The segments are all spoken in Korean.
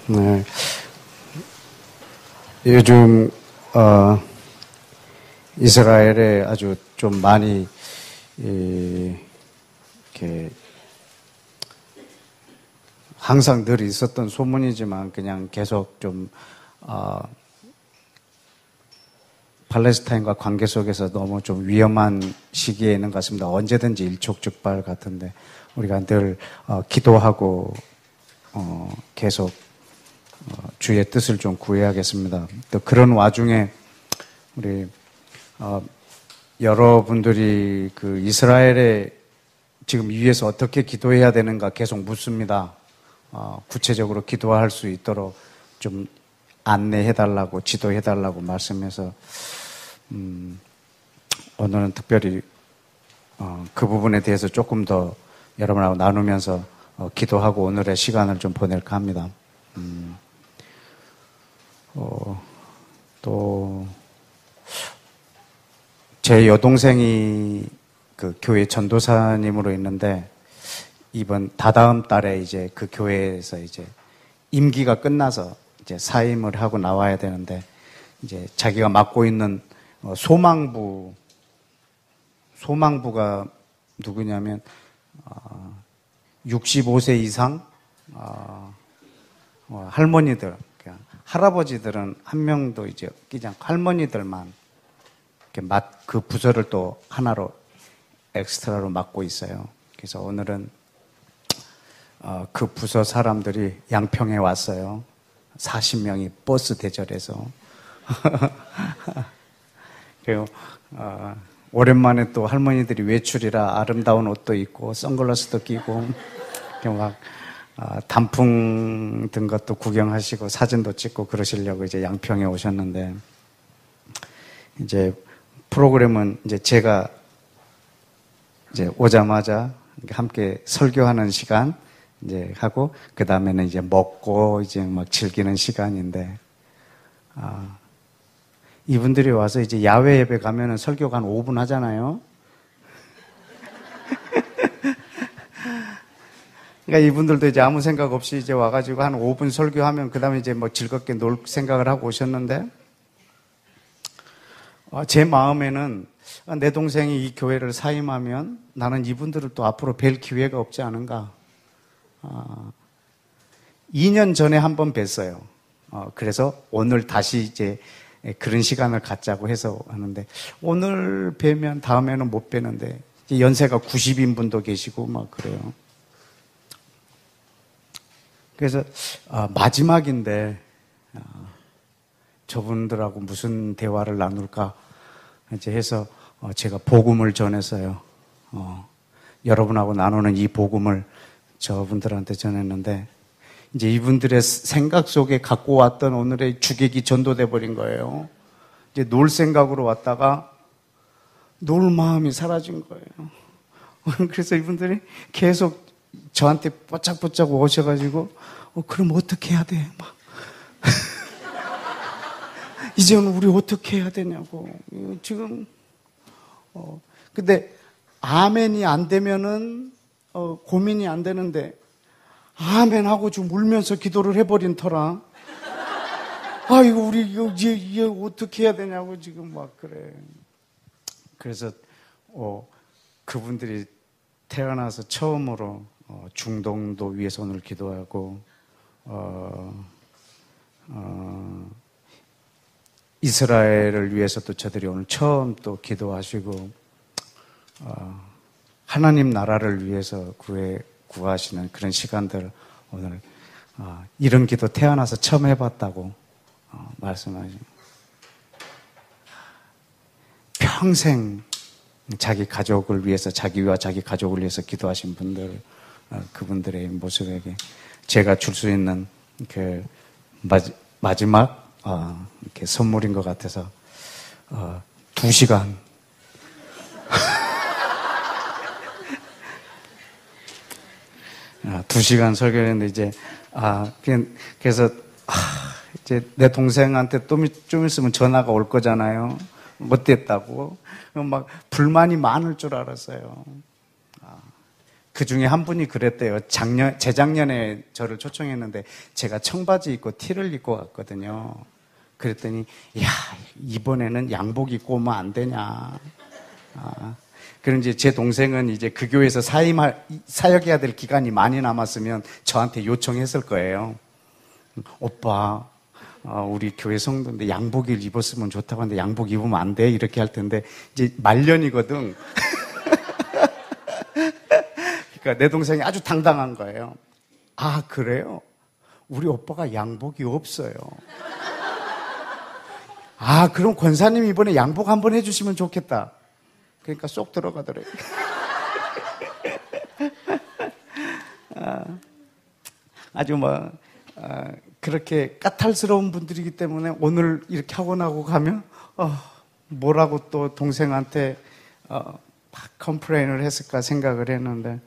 네. 요즘 이스라엘에 아주 좀 많이 이렇게 항상 늘 있었던 소문이지만 그냥 계속 좀 팔레스타인과 관계 속에서 너무 좀 위험한 시기에 있는 것 같습니다. 언제든지 일촉즉발 같은데 우리가 늘 기도하고 계속 주의 뜻을 좀 구해야겠습니다. 또 그런 와중에 우리 여러분들이 그 이스라엘에 지금 위해서 어떻게 기도해야 되는가 계속 묻습니다. 구체적으로 기도할 수 있도록 좀 안내해달라고, 지도해달라고 말씀해서 오늘은 특별히 그 부분에 대해서 조금 더 여러분하고 나누면서 기도하고 오늘의 시간을 좀 보낼까 합니다. 또 제 여동생이 그 교회 전도사님으로 있는데 이번 다다음 달에 이제 그 교회에서 이제 임기가 끝나서 이제 사임을 하고 나와야 되는데 이제 자기가 맡고 있는 소망부가 누구냐면 65세 이상 할머니들, 할아버지들은 한 명도 이제 끼지 않고 할머니들만 이렇게 그 부서를 또 하나로 엑스트라로 맡고 있어요. 그래서 오늘은 그 부서 사람들이 양평에 왔어요. 40명이 버스 대절해서. 그리고 오랜만에 또 할머니들이 외출이라 아름다운 옷도 입고 선글라스도 끼고 막 단풍 등 것도 구경하시고 사진도 찍고 그러시려고 이제 양평에 오셨는데 이제 프로그램은 이제 제가 이제 오자마자 함께 설교하는 시간 이제 하고 그 다음에는 이제 먹고 이제 막 즐기는 시간인데 이분들이 와서 이제 야외 예배 가면은 설교가 한 5분 하잖아요. 그러니까 이분들도 이제 아무 생각 없이 이제 와가지고 한 5분 설교하면 그 다음에 이제 뭐 즐겁게 놀 생각을 하고 오셨는데 제 마음에는 내 동생이 이 교회를 사임하면 나는 이분들을 또 앞으로 뵐 기회가 없지 않은가. 2년 전에 한번 뵀어요. 그래서 오늘 다시 이제 그런 시간을 갖자고 해서 하는데 오늘 뵈면 다음에는 못 뵈는데 연세가 90인 분도 계시고 막 그래요. 그래서 마지막인데 저분들하고 무슨 대화를 나눌까 이제 해서 제가 복음을 전했어요. 여러분하고 나누는 이 복음을 저분들한테 전했는데 이제 이분들의 생각 속에 갖고 왔던 오늘의 주객이 전도돼 버린 거예요. 이제 놀 생각으로 왔다가 놀 마음이 사라진 거예요. 그래서 이분들이 계속 저한테 뽀짝뽀짝 오셔가지고 그럼 어떻게 해야 돼? 막 이제는 우리 어떻게 해야 되냐고. 지금 근데 아멘이 안 되면은 고민이 안 되는데 아멘 하고 좀 울면서 기도를 해버린 터라. 이거 우리 이제 어떻게 해야 되냐고 지금 막 그래. 그래서 그분들이 태어나서 처음으로 중동도 위해서 오늘 기도하고 이스라엘을 위해서 또 저들이 오늘 처음 또 기도하시고 하나님 나라를 위해서 구하시는 그런 시간들 오늘 이런 기도 태어나서 처음 해봤다고 말씀하시고 평생 자기 가족을 위해서 자기와 자기 가족을 위해서 기도하신 분들 그분들의 모습에게 제가 줄 수 있는 그 마지막 이렇게 선물인 것 같아서 2시간 2시간 설교했는데 이제 그래서 이제 내 동생한테 좀 있으면 전화가 올 거잖아요. 못 됐다고 막 불만이 많을 줄 알았어요. 그 중에 한 분이 그랬대요. 재작년에 저를 초청했는데 제가 청바지 입고 티를 입고 갔거든요. 그랬더니, 야, 이번에는 양복 입고 오면 안 되냐. 그럼 이제 제 동생은 이제 그 교회에서 사역해야 될 기간이 많이 남았으면 저한테 요청했을 거예요. 오빠, 우리 교회 성도인데 양복을 입었으면 좋다고 하는데 양복 입으면 안 돼? 이렇게 할 텐데, 이제 말년이거든. 그러니까 내 동생이 아주 당당한 거예요. 아, 그래요? 우리 오빠가 양복이 없어요. 아, 그럼 권사님 이번에 양복 한번 해주시면 좋겠다. 그러니까 쏙 들어가더래요. 아주 그렇게 까탈스러운 분들이기 때문에 오늘 이렇게 하고 나고 가면, 뭐라고 또 동생한테, 막 컴플레인을 했을까 생각을 했는데,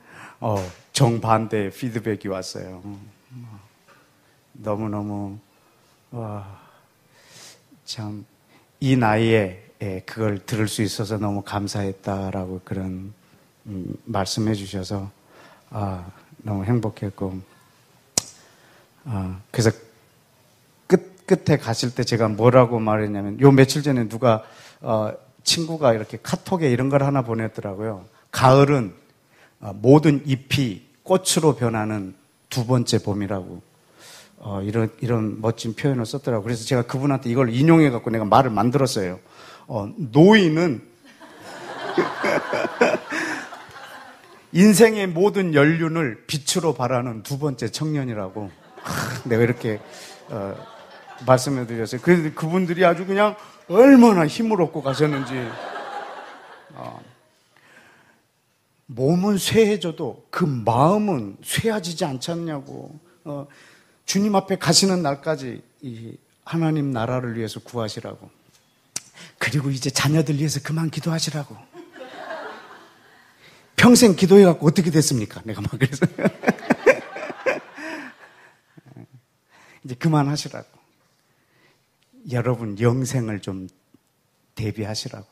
정반대의 피드백이 왔어요. 너무너무, 참, 이 나이에 그걸 들을 수 있어서 너무 감사했다라고 그런, 말씀해 주셔서, 너무 행복했고, 그래서 끝에 가실 때 제가 뭐라고 말했냐면, 요 며칠 전에 누가, 친구가 이렇게 카톡에 이런 걸 하나 보냈더라고요. 가을은 모든 잎이 꽃으로 변하는 두 번째 봄이라고, 이런 멋진 표현을 썼더라고요. 그래서 제가 그분한테 이걸 인용해갖고 내가 말을 만들었어요. 노인은 인생의 모든 연륜을 빛으로 발하는 두 번째 청년이라고 내가 이렇게 말씀해 드렸어요. 그래서 그분들이 아주 그냥 얼마나 힘을 얻고 가셨는지. 몸은 쇠해져도 그 마음은 쇠해지지 않지 않냐고. 주님 앞에 가시는 날까지 이 하나님 나라를 위해서 구하시라고. 그리고 이제 자녀들 위해서 그만 기도하시라고. 평생 기도해갖고 어떻게 됐습니까? 내가 막 그래서. 이제 그만하시라고. 여러분 영생을 좀 대비하시라고.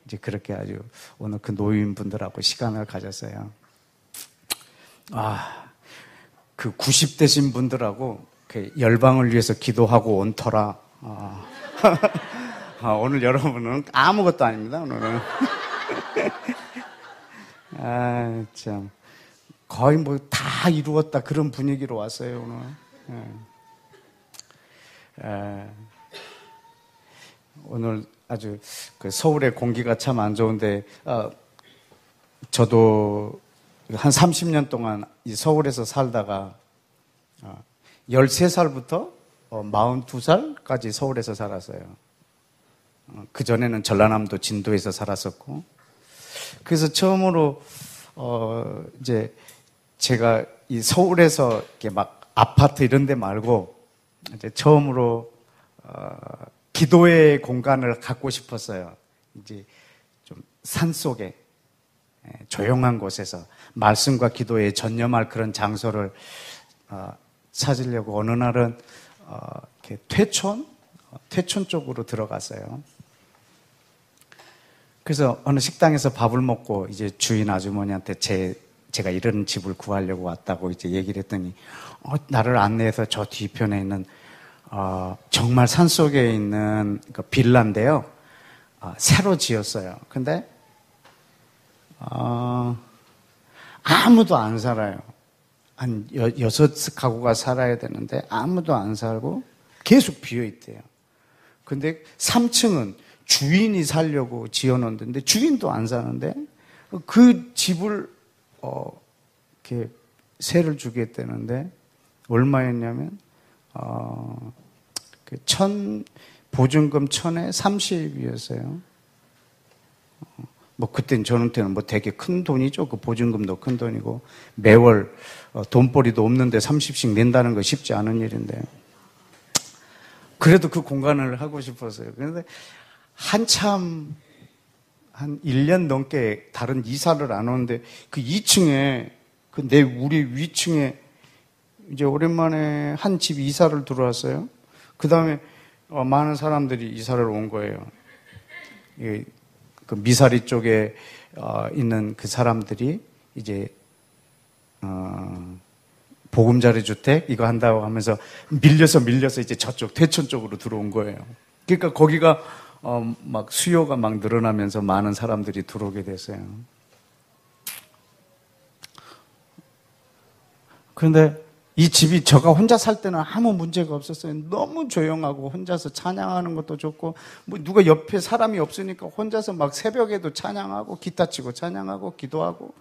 이제 그렇게 아주 오늘 그 노인분들하고 시간을 가졌어요. 그 90대신 분들하고 그 열방을 위해서 기도하고 온 터라. 오늘 여러분은 아무것도 아닙니다. 오늘은. 참. 거의 뭐 다 이루었다 그런 분위기로 왔어요, 오늘. 오늘 아주 그 서울의 공기가 참 안 좋은데, 저도 한 30년 동안 이 서울에서 살다가 13살부터 42살까지 서울에서 살았어요. 그전에는 전라남도 진도에서 살았었고, 그래서 처음으로 이제 제가 이 서울에서 이렇게 막 아파트 이런 데 말고 이제 처음으로 기도의 공간을 갖고 싶었어요. 이제 좀 산속에 조용한 곳에서 말씀과 기도에 전념할 그런 장소를 찾으려고 어느 날은 이렇게 퇴촌 쪽으로 들어갔어요. 그래서 어느 식당에서 밥을 먹고 이제 주인 아주머니한테 제가 이런 집을 구하려고 왔다고 이제 얘기를 했더니 나를 안내해서 저 뒤편에 있는 정말 산속에 있는 그 빌라인데요. 새로 지었어요. 근데 아무도 안 살아요. 한 6가구가 살아야 되는데 아무도 안 살고 계속 비어있대요. 근데 3층은 주인이 살려고 지어놓은 데인데 주인도 안 사는데 그 집을 이렇게 세를 주겠다는데 얼마였냐면 보증금 1000에 30이었어요. 뭐 그때는 뭐 되게 큰 돈이죠. 그 보증금도 큰 돈이고 매월 돈벌이도 없는데 30씩 낸다는 거 쉽지 않은 일인데 그래도 그 공간을 하고 싶었어요. 그런데 한참 한 1년 넘게 다른 이사를 안 오는데 그 2층에 우리 위층에 이제 오랜만에 한 집 이사를 들어왔어요. 그 다음에 많은 사람들이 이사를 온 거예요. 그 미사리 쪽에 있는 그 사람들이 이제 보금자리 주택 이거 한다고 하면서 밀려서 이제 저쪽 대천 쪽으로 들어온 거예요. 그러니까 거기가 막 수요가 막 늘어나면서 많은 사람들이 들어오게 됐어요. 그런데 이 집이 제가 혼자 살 때는 아무 문제가 없었어요. 너무 조용하고 혼자서 찬양하는 것도 좋고 뭐 누가 옆에 사람이 없으니까 혼자서 막 새벽에도 찬양하고 기타 치고 찬양하고 기도하고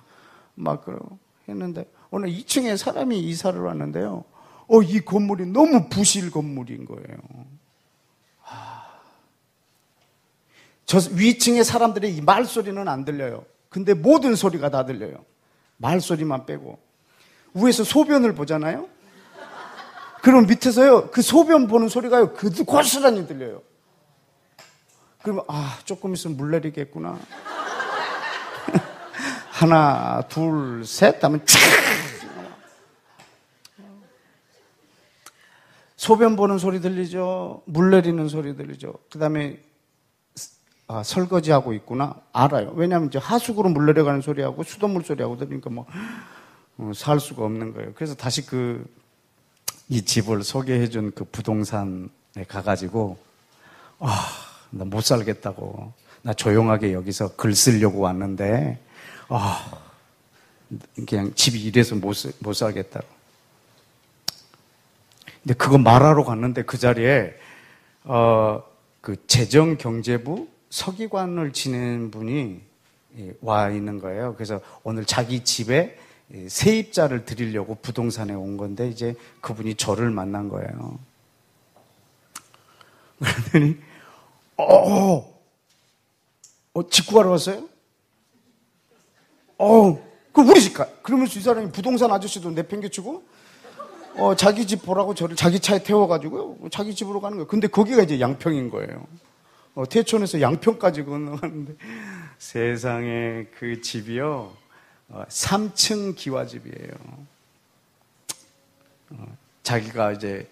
막 그러고 했는데 오늘 2층에 사람이 이사를 왔는데요. 이 건물이 너무 부실 건물인 거예요. 저 위층의 사람들의 이 말소리는 안 들려요. 근데 모든 소리가 다 들려요. 말소리만 빼고. 위에서 소변을 보잖아요. 그럼 밑에서요 그 소변 보는 소리가요 고스란히 들려요. 그러면 조금 있으면 물 내리겠구나. 하나 둘 셋 하면 촥 소변 보는 소리 들리죠. 물 내리는 소리 들리죠. 그 다음에 설거지하고 있구나 알아요. 왜냐하면 이제 하수구로 물 내려가는 소리하고 수돗물 소리하고 들으니까 뭐 살 수가 없는 거예요. 그래서 다시 이 집을 소개해준 그 부동산에 가가지고 나 못 살겠다고. 나 조용하게 여기서 글 쓰려고 왔는데 그냥 집이 이래서 못 살겠다고. 근데 그거 말하러 갔는데 그 자리에 그 재정경제부 서기관을 지낸 분이 와 있는 거예요. 그래서 오늘 자기 집에 세입자를 드리려고 부동산에 온 건데 이제 그분이 저를 만난 거예요. 그러더니 집 구하러 왔어요? 그럼 우리 집 가. 그러면서 이 사람이 부동산 아저씨도 내팽개치고 자기 집 보라고 저를 자기 차에 태워가지고요 자기 집으로 가는 거예요. 근데 거기가 이제 양평인 거예요. 태촌에서 양평까지 건너가는데 세상에 그 집이요 3층 기와집이에요. 자기가 이제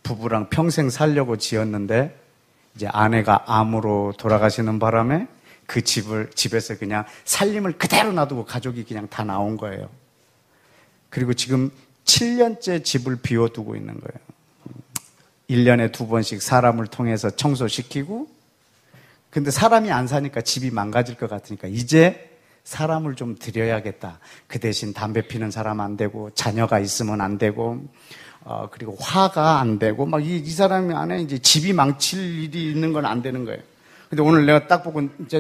부부랑 평생 살려고 지었는데 이제 아내가 암으로 돌아가시는 바람에 그 집에서 그냥 살림을 그대로 놔두고 가족이 그냥 다 나온 거예요. 그리고 지금 7년째 집을 비워두고 있는 거예요. 1년에 2번씩 사람을 통해서 청소시키고 근데 사람이 안 사니까 집이 망가질 것 같으니까 이제 사람을 좀 들여야겠다. 그 대신 담배 피는 사람 안 되고 자녀가 있으면 안 되고 그리고 화가 안 되고 막 이 사람이 안에 이제 집이 망칠 일이 있는 건 안 되는 거예요. 근데 오늘 내가 딱 보고 이제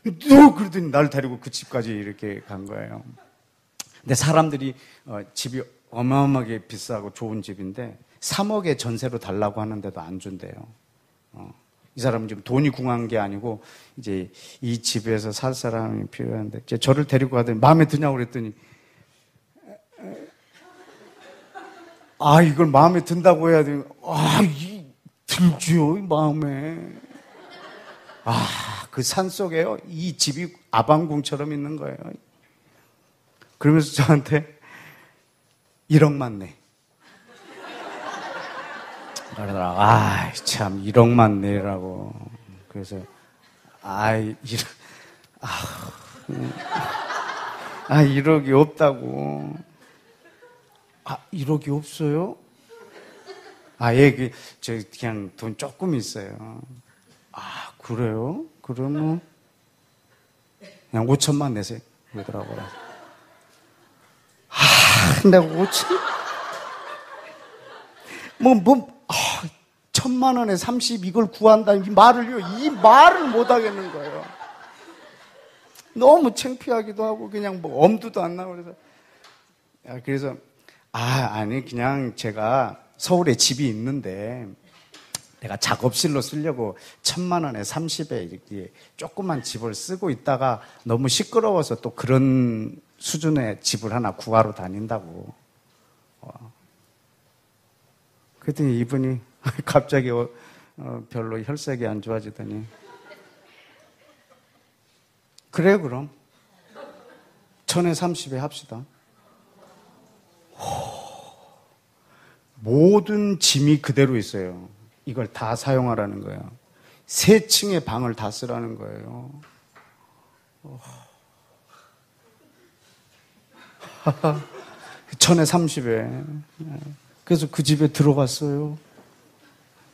그러더니 나를 데리고 그 집까지 이렇게 간 거예요. 근데 사람들이 집이 어마어마하게 비싸고 좋은 집인데 3억에 전세로 달라고 하는데도 안 준대요. 이 사람은 지금 돈이 궁한 게 아니고 이제 이 집에서 살 사람이 필요한데 이제 저를 데리고 가더니 마음에 드냐고 그랬더니 이걸 마음에 든다고 해야 되는 들죠 마음에. 그 산속에요 이 집이 아방궁처럼 있는 거예요. 그러면서 저한테 1억만 내. 그러더라. 참 1억만 내라고. 그래서 1억이 없다고. 1억이 없어요? 저 그냥 돈 조금 있어요. 그래요? 그러면 그냥 5천만 내세요. 그러더라고요. 내가 5천? 1,000만 원에 30 이걸 구한다 이 말을 못 하겠는 거예요. 너무 창피하기도 하고 그냥 엄두도 안 나고 그래서 아니 그냥 제가 서울에 집이 있는데 내가 작업실로 쓰려고 1,000만 원에 30에 이렇게 조그만 집을 쓰고 있다가 너무 시끄러워서 또 그런 수준의 집을 하나 구하러 다닌다고. 그랬더니 이분이 갑자기 별로 혈색이 안 좋아지더니 그래요 그럼 1,000에 30에 합시다. 모든 짐이 그대로 있어요. 이걸 다 사용하라는 거예요. 3층의 방을 다 쓰라는 거예요. 천에 30에. 그래서 그 집에 들어갔어요.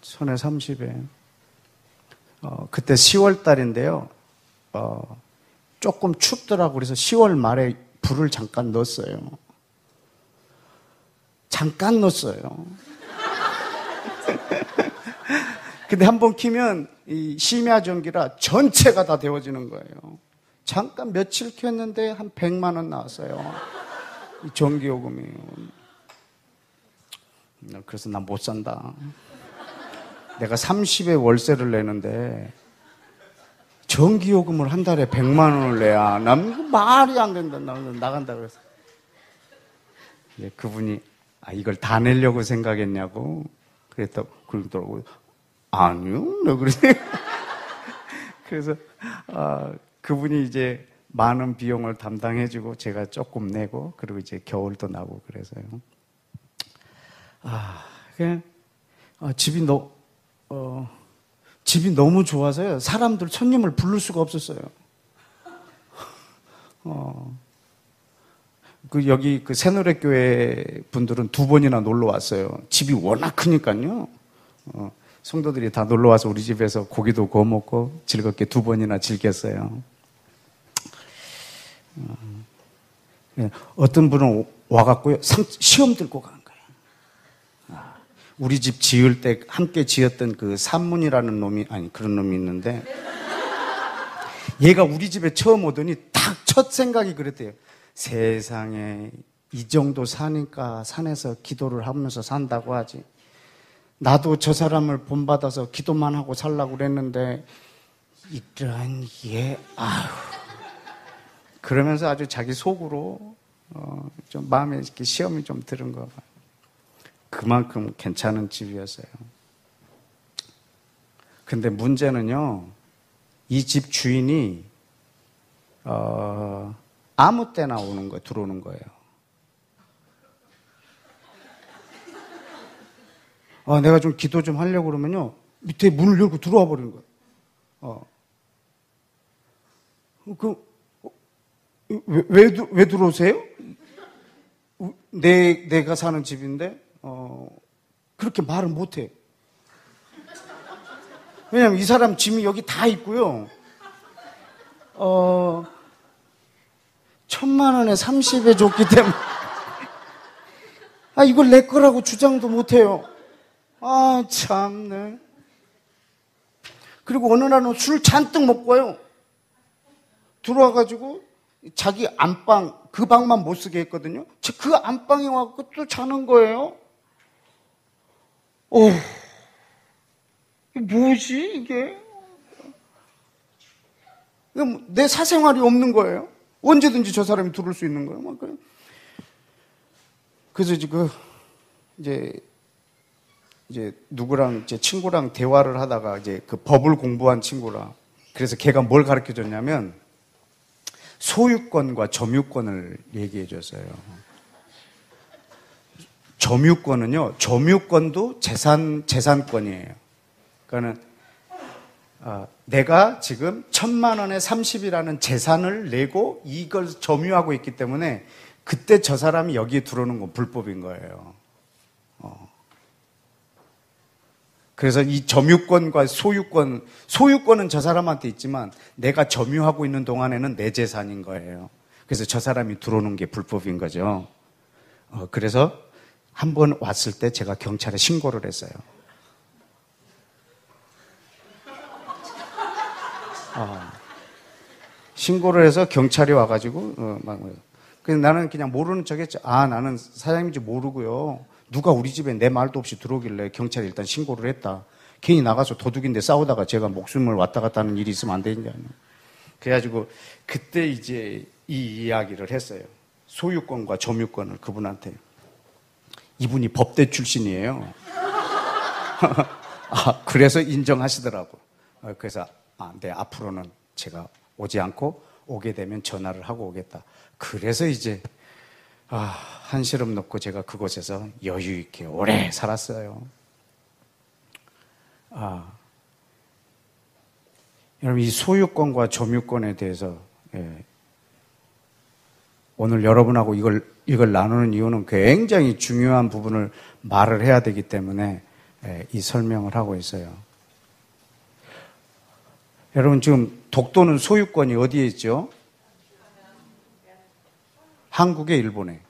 천에 30에. 그때 10월 달인데요. 조금 춥더라고. 그래서 10월 말에 불을 잠깐 넣었어요. 잠깐 넣었어요. 근데 한번 키면 이 심야 전기라 전체가 다 데워지는 거예요. 잠깐 며칠 켰는데 한 100만 원 나왔어요. 이 전기요금이. 그래서 난 못 산다. 내가 30에 월세를 내는데 전기요금을 한 달에 100만 원을 내야 난 말이 안 된다. 나간다 그래서. 그분이 이걸 다 내려고 생각했냐고 그러더라고요. 아니요. 그래서 그분이 이제 많은 비용을 담당해주고 제가 조금 내고 그리고 이제 겨울도 나고 그래서요. 집이 너무 좋아서요. 사람들 손님을 부를 수가 없었어요. 여기 새노래교회 분들은 2번이나 놀러 왔어요. 집이 워낙 크니까요. 성도들이 다 놀러 와서 우리 집에서 고기도 구워 먹고 즐겁게 2번이나 즐겼어요. 어떤 분은 와갖고요. 시험 들고 간 거예요. 우리 집 지을 때 함께 지었던 그 산문이라는 그런 놈이 있는데 얘가 우리 집에 처음 오더니 딱 첫 생각이 그랬대요. 세상에 이 정도 사니까 산에서 기도를 하면서 산다고 하지. 나도 저 사람을 본받아서 기도만 하고 살라고 그랬는데 이런 아휴. 그러면서 아주 자기 속으로 좀 마음에 이렇게 시험이 좀 들은 거 봐요. 그만큼 괜찮은 집이었어요. 근데 문제는요, 이 집 주인이 아무 때나 들어오는 거예요. 내가 좀 기도 좀 하려고 그러면요, 밑에 문을 열고 들어와 버리는 거예요. 왜 들어오세요? 내가 사는 집인데, 그렇게 말을 못 해. 왜냐면 이 사람 짐이 여기 다 있고요. 1,000만 원에 30에 줬기 때문에. 이걸 내 거라고 주장도 못 해요. 참네. 그리고 어느 날은 술 잔뜩 먹고 와요. 들어와가지고 자기 안방, 그 방만 못 쓰게 했거든요. 그 안방에 와서 또 자는 거예요. 뭐지, 이게? 내 사생활이 없는 거예요. 언제든지 저 사람이 들어올 수 있는 거예요. 그래서 이제 누구랑 제 친구랑 대화를 하다가 이제 그 법을 공부한 친구라. 그래서 걔가 뭘 가르쳐 줬냐면 소유권과 점유권을 얘기해 줬어요. 점유권도 재산권이에요. 그러니까는 내가 지금 1,000만 원에 30이라는 재산을 내고 이걸 점유하고 있기 때문에 그때 저 사람이 여기에 들어오는 건 불법인 거예요. 그래서 이 점유권과 소유권은 저 사람한테 있지만 내가 점유하고 있는 동안에는 내 재산인 거예요. 그래서 저 사람이 들어오는 게 불법인 거죠. 그래서 한 번 왔을 때 제가 경찰에 신고를 했어요. 신고를 해서 경찰이 와가지고 그래서 나는 그냥 모르는 척했죠. 나는 사장님인지 모르고요. 누가 우리 집에 내 말도 없이 들어오길래 경찰이 일단 신고를 했다. 괜히 나가서 도둑인데 싸우다가 제가 목숨을 왔다 갔다 하는 일이 있으면 안 되냐. 그래가지고 그때 이제 이 이야기를 했어요. 소유권과 점유권을 그분한테. 이분이 법대 출신이에요. 그래서 인정하시더라고. 그래서 네, 앞으로는 제가 오지 않고 오게 되면 전화를 하고 오겠다. 그래서 이제 한시름 놓고 제가 그곳에서 여유 있게 오래 살았어요. 여러분 이 소유권과 점유권에 대해서 오늘 여러분하고 이걸 나누는 이유는 굉장히 중요한 부분을 말을 해야 되기 때문에 이 설명을 하고 있어요. 여러분, 지금 독도는 소유권이 어디에 있죠? 한국에, 일본에?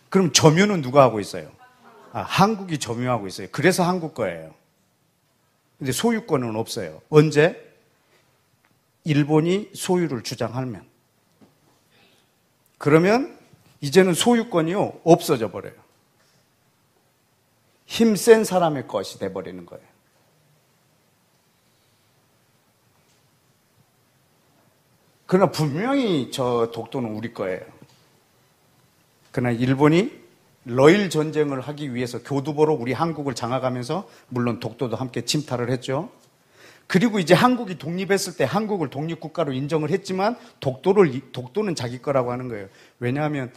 그럼 점유는 누가 하고 있어요? 한국이 점유하고 있어요. 그래서 한국 거예요. 근데 소유권은 없어요. 언제? 일본이 소유를 주장하면. 그러면 이제는 소유권이요, 없어져 버려요. 힘센 사람의 것이 돼버리는 거예요. 그러나 분명히 저 독도는 우리 거예요. 그러나 일본이 러일 전쟁을 하기 위해서 교두보로 우리 한국을 장악하면서 물론 독도도 함께 침탈을 했죠. 그리고 이제 한국이 독립했을 때 한국을 독립국가로 인정을 했지만 독도는 자기 거라고 하는 거예요. 왜냐하면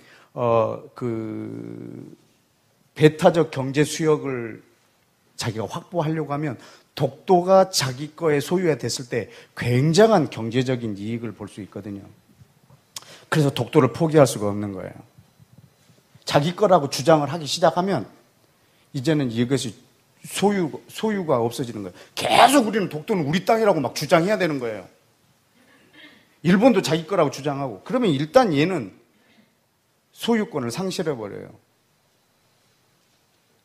배타적 경제 수역을 자기가 확보하려고 하면 독도가 자기 거에 소유가 됐을 때 굉장한 경제적인 이익을 볼 수 있거든요. 그래서 독도를 포기할 수가 없는 거예요. 자기 거라고 주장을 하기 시작하면 이제는 이것이 소유가 없어지는 거예요. 계속 우리는 독도는 우리 땅이라고 막 주장해야 되는 거예요. 일본도 자기 거라고 주장하고. 그러면 일단 얘는 소유권을 상실해버려요.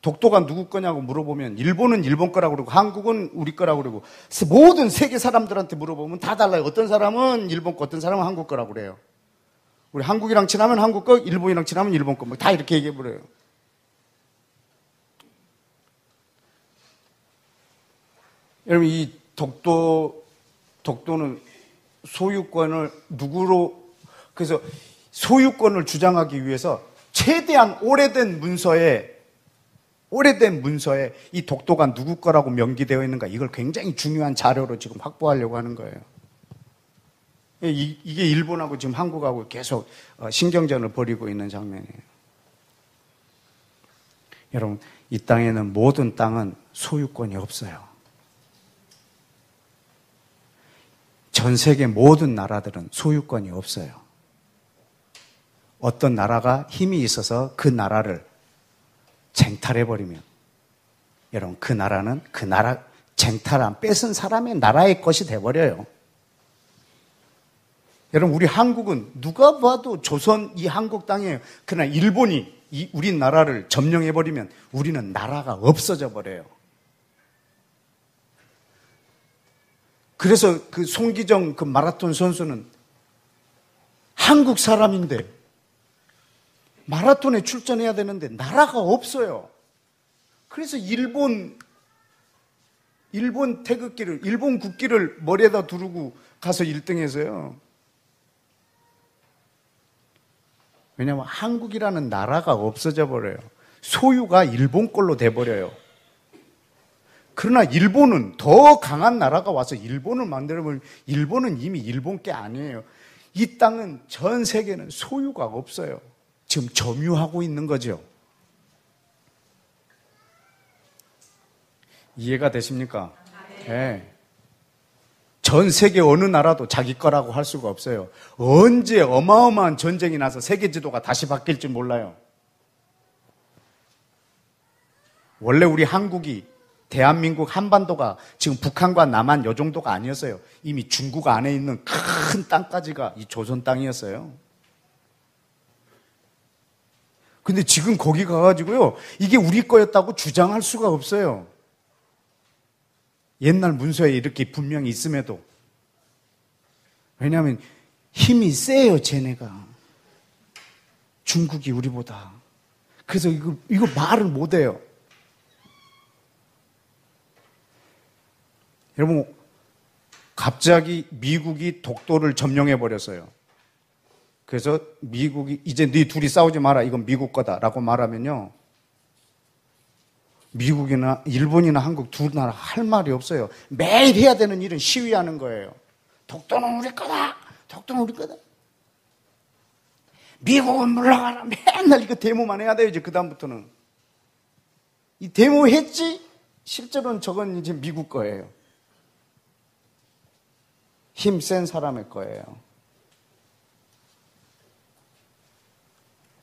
독도가 누구 거냐고 물어보면 일본은 일본 거라고 그러고 한국은 우리 거라고 그러고 모든 세계 사람들한테 물어보면 다 달라요. 어떤 사람은 일본 거, 어떤 사람은 한국 거라고 그래요. 우리 한국이랑 친하면 한국 거, 일본이랑 친하면 일본 거, 다 이렇게 얘기해버려요. 여러분, 이 독도는 소유권을 그래서 소유권을 주장하기 위해서 최대한 오래된 문서에 이 독도가 누구 거라고 명기되어 있는가, 이걸 굉장히 중요한 자료로 지금 확보하려고 하는 거예요. 이게 일본하고 지금 한국하고 계속 신경전을 벌이고 있는 장면이에요. 여러분, 이 땅에는 모든 땅은 소유권이 없어요. 전 세계 모든 나라들은 소유권이 없어요. 어떤 나라가 힘이 있어서 그 나라를 쟁탈해버리면 여러분, 그 나라는 쟁탈한 뺏은 사람의 나라의 것이 돼버려요. 여러분, 우리 한국은 누가 봐도 조선 이 한국 땅이에요. 그러나 일본이 우리 나라를 점령해버리면 우리는 나라가 없어져 버려요. 그래서 그 송기정 그 마라톤 선수는 한국 사람인데 마라톤에 출전해야 되는데 나라가 없어요. 그래서 일본 태극기를, 일본 국기를 머리에다 두르고 가서 1등했어요. 왜냐하면 한국이라는 나라가 없어져 버려요. 소유가 일본 걸로 돼버려요. 그러나 일본은 더 강한 나라가 와서 일본을 만들어버리면 일본은 이미 일본 게 아니에요. 이 땅은 전 세계는 소유가 없어요. 지금 점유하고 있는 거죠. 이해가 되십니까? 네. 전 세계 어느 나라도 자기 거라고 할 수가 없어요. 언제 어마어마한 전쟁이 나서 세계 지도가 다시 바뀔지 몰라요. 원래 우리 한국이, 대한민국 한반도가 지금 북한과 남한 요 정도가 아니었어요. 이미 중국 안에 있는 큰 땅까지가 이 조선 땅이었어요. 근데 지금 거기 가가지고요, 이게 우리 거였다고 주장할 수가 없어요. 옛날 문서에 이렇게 분명히 있음에도. 왜냐하면 힘이 세요, 쟤네가. 중국이 우리보다. 그래서 이거 말을 못해요. 여러분, 갑자기 미국이 독도를 점령해버렸어요. 그래서 미국이 이제 네 둘이 싸우지 마라, 이건 미국 거다라고 말하면요, 미국이나 일본이나 한국 두 나라 할 말이 없어요. 매일 해야 되는 일은 시위하는 거예요. 독도는 우리 거다, 독도는 우리 거다. 미국은 물러가라. 맨날 이거 데모만 해야 돼요. 이제 그 다음부터는 이 데모 했지 실제로는 저건 이제 미국 거예요. 힘센 사람의 거예요.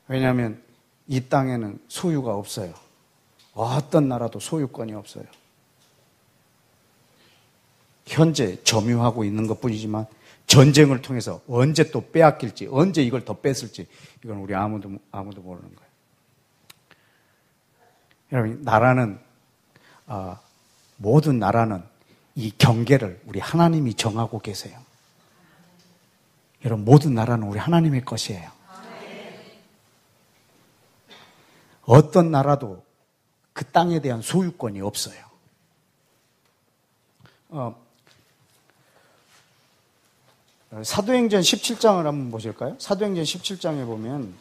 왜냐하면 이 땅에는 소유가 없어요. 어떤 나라도 소유권이 없어요. 현재 점유하고 있는 것뿐이지만 전쟁을 통해서 언제 또 빼앗길지, 언제 이걸 더 뺏을지 이건 우리 아무도 모르는 거예요. 여러분, 모든 나라는 이 경계를 우리 하나님이 정하고 계세요. 여러분, 모든 나라는 우리 하나님의 것이에요. 어떤 나라도 그 땅에 대한 소유권이 없어요. 사도행전 17장을 한번 보실까요? 사도행전 17장에 보면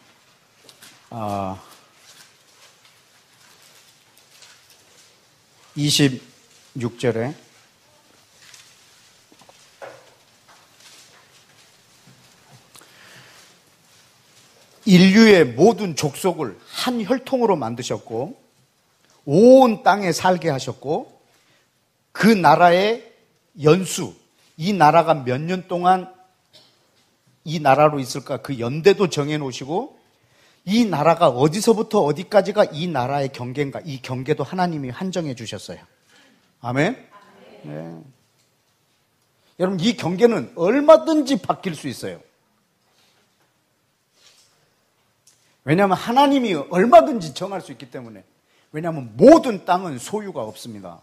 26절에 인류의 모든 족속을 한 혈통으로 만드셨고 온 땅에 살게 하셨고 그 나라의 연수, 이 나라가 몇 년 동안 이 나라로 있을까 그 연대도 정해놓으시고 이 나라가 어디서부터 어디까지가 이 나라의 경계인가 이 경계도 하나님이 한정해 주셨어요. 아멘? 네. 여러분, 이 경계는 얼마든지 바뀔 수 있어요. 왜냐하면 하나님이 얼마든지 정할 수 있기 때문에. 왜냐하면 모든 땅은 소유가 없습니다.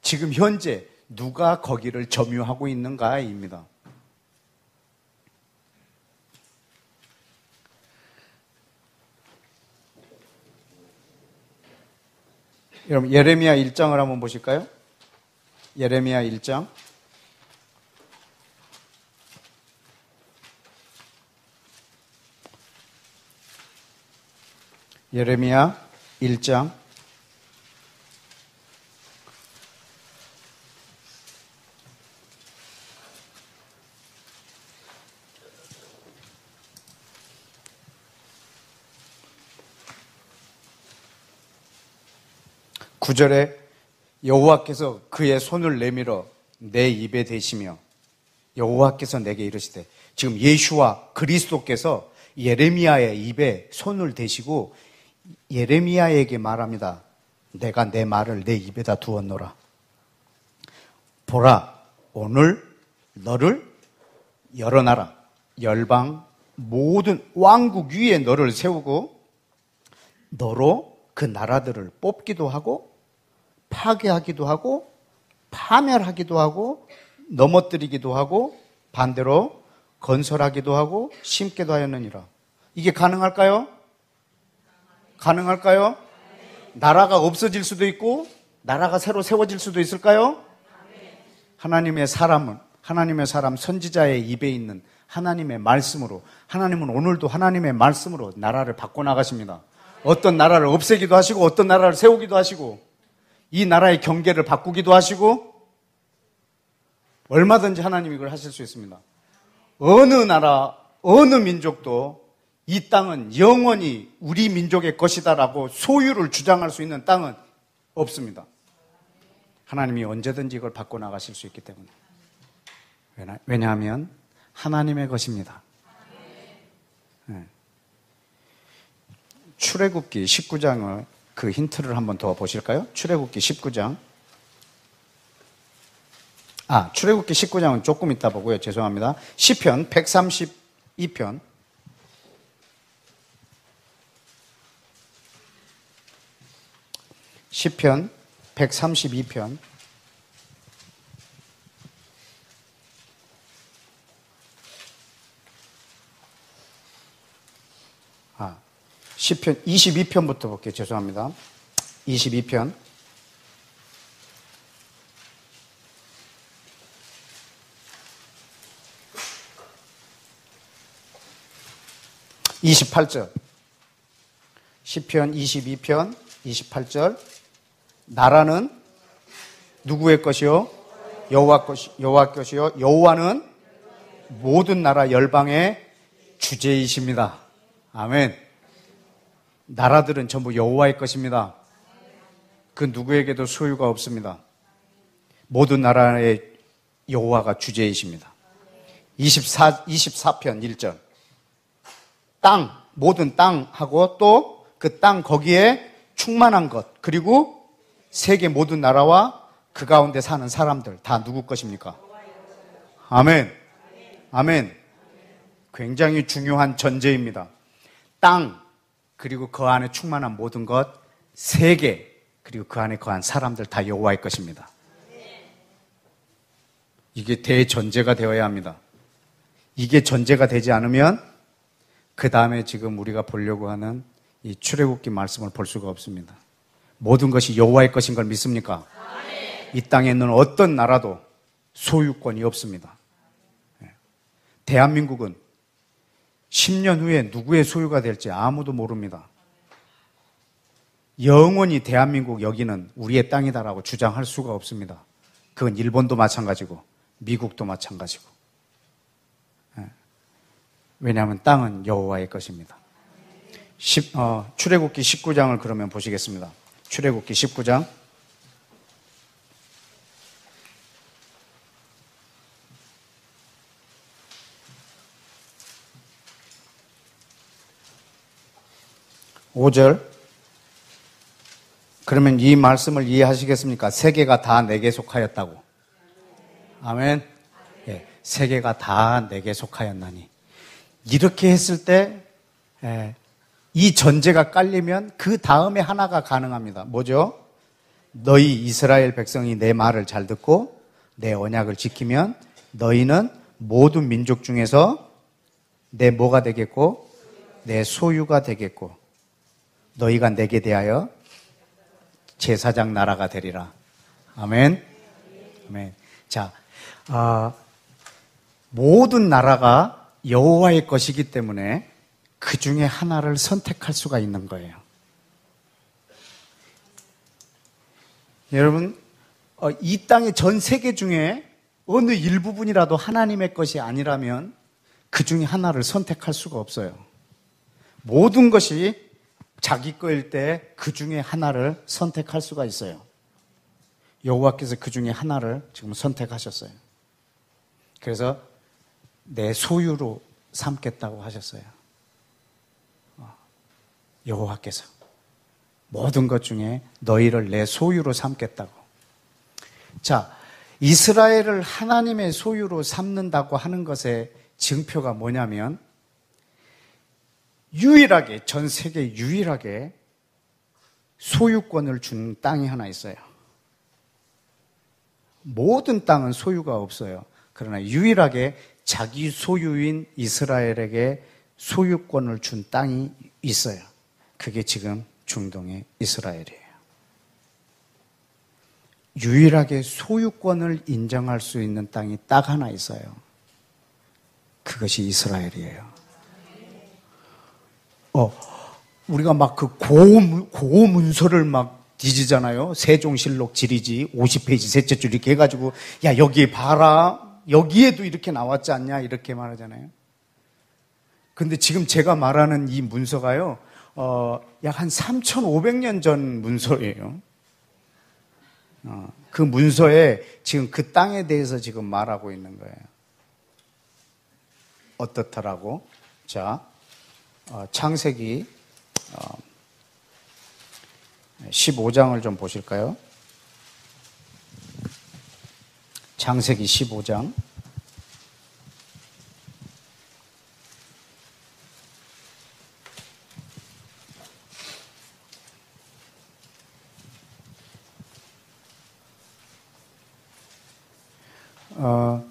지금 현재 누가 거기를 점유하고 있는가입니다. 여러분, 예레미야 1장을 한번 보실까요? 예레미야 1장. 예레미야 1장 9절에 여호와께서 그의 손을 내밀어 내 입에 대시며 여호와께서 내게 이르시되, 지금 예수와 그리스도께서 예레미야의 입에 손을 대시고 예레미야에게 말합니다. 내가 내 말을 내 입에다 두었노라. 보라, 오늘 너를 여러 나라, 열방, 모든 왕국 위에 너를 세우고 너로 그 나라들을 뽑기도 하고 파괴하기도 하고 파멸하기도 하고 넘어뜨리기도 하고 반대로 건설하기도 하고 심기도 하였느니라. 이게 가능할까요? 가능할까요? 나라가 없어질 수도 있고 나라가 새로 세워질 수도 있을까요? 하나님의 사람 선지자의 입에 있는 하나님의 말씀으로, 하나님은 오늘도 하나님의 말씀으로 나라를 바꿔나가십니다. 어떤 나라를 없애기도 하시고 어떤 나라를 세우기도 하시고 이 나라의 경계를 바꾸기도 하시고 얼마든지 하나님이 이걸 하실 수 있습니다. 어느 나라, 어느 민족도 이 땅은 영원히 우리 민족의 것이다라고 소유를 주장할 수 있는 땅은 없습니다. 하나님이 언제든지 이걸 바꿔나가실 수 있기 때문에. 왜냐하면 하나님의 것입니다. 네. 출애굽기 19장을 그 힌트를 한번 더 보실까요? 출애굽기 19장. 출애굽기 19장은 조금 이따 보고요. 죄송합니다. 시편 132편. 시편 132편. 시편 22편부터 볼게요. 죄송합니다. 22편. (28절) 시편 22편 28절. 나라는 누구의 것이요? 여호와 것이요. 여호와는 모든 나라 열방의 주제이십니다. 아멘. 나라들은 전부 여호와의 것입니다. 그 누구에게도 소유가 없습니다. 모든 나라의 여호와가 주제이십니다. 24편 1절. 땅, 모든 땅하고 또 그 땅 거기에 충만한 것, 그리고 세계 모든 나라와 그 가운데 사는 사람들 다 누구 것입니까? 아멘. 아멘. 굉장히 중요한 전제입니다. 땅, 그리고 그 안에 충만한 모든 것, 세계, 그리고 그 안에 거한 사람들 다 여호와의 것입니다. 이게 대전제가 되어야 합니다. 이게 전제가 되지 않으면 그 다음에 지금 우리가 보려고 하는 이 출애굽기 말씀을 볼 수가 없습니다. 모든 것이 여호와의 것인 걸 믿습니까? 이 땅에 있는 어떤 나라도 소유권이 없습니다. 대한민국은 10년 후에 누구의 소유가 될지 아무도 모릅니다. 영원히 대한민국 여기는 우리의 땅이다라고 주장할 수가 없습니다. 그건 일본도 마찬가지고 미국도 마찬가지고. 왜냐하면 땅은 여호와의 것입니다. 출애굽기 19장을 그러면 보시겠습니다. 출애굽기 19장. (5절) 그러면 이 말씀을 이해하시겠습니까? 세계가 다 내게 속하였다고. 아멘. 예, 세계가 다 내게 속하였나니. 이렇게 했을 때 이 전제가 깔리면 그 다음에 하나가 가능합니다. 뭐죠? 너희 이스라엘 백성이 내 말을 잘 듣고 내 언약을 지키면 너희는 모든 민족 중에서 내 뭐가 되겠고 내 소유가 되겠고 너희가 내게 대하여 제사장 나라가 되리라. 아멘. 아멘. 자, 모든 나라가 여호와의 것이기 때문에 그 중에 하나를 선택할 수가 있는 거예요. 여러분, 이 땅의 전 세계 중에 어느 일부분이라도 하나님의 것이 아니라면 그 중에 하나를 선택할 수가 없어요. 모든 것이 자기 거일 때 그 중에 하나를 선택할 수가 있어요. 여호와께서 그 중에 하나를 지금 선택하셨어요. 그래서 내 소유로 삼겠다고 하셨어요. 여호와께서 모든 것 중에 너희를 내 소유로 삼겠다고. 자, 이스라엘을 하나님의 소유로 삼는다고 하는 것의 증표가 뭐냐면 유일하게, 전 세계 유일하게 소유권을 준 땅이 하나 있어요. 모든 땅은 소유가 없어요. 그러나 유일하게 자기 소유인 이스라엘에게 소유권을 준 땅이 있어요. 그게 지금 중동의 이스라엘이에요. 유일하게 소유권을 인정할 수 있는 땅이 딱 하나 있어요. 그것이 이스라엘이에요. 우리가 막 그 고문서를 막 뒤지잖아요. 세종실록 지리지 50페이지 셋째 줄 이렇게 해가지고 야 여기 봐라. 여기에도 이렇게 나왔지 않냐 이렇게 말하잖아요. 근데 지금 제가 말하는 이 문서가요. 약 한 3,500년 전 문서예요. 그 문서에 지금 그 땅에 대해서 지금 말하고 있는 거예요. 어떻더라고? 자, 창세기 15장을 좀 보실까요? 창세기 15장. 어,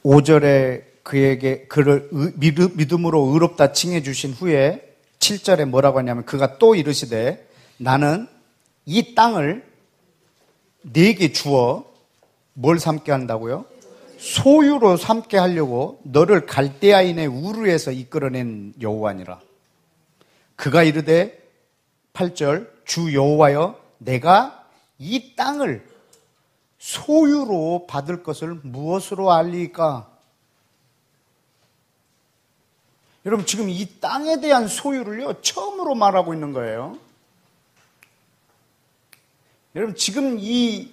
5절에 그에게 그를 믿음으로 의롭다 칭해 주신 후에 7절에 뭐라고 하냐면 그가 또 이르시되 나는 이 땅을 네게 주어 뭘 삼게 한다고요? 소유로 삼게 하려고 너를 갈대아인의 우르에서 이끌어낸 여호와니라. 그가 이르되 8절 주 여호와여 내가 이 땅을 소유로 받을 것을 무엇으로 알리까? 여러분 지금 이 땅에 대한 소유를요 처음으로 말하고 있는 거예요. 여러분 지금 이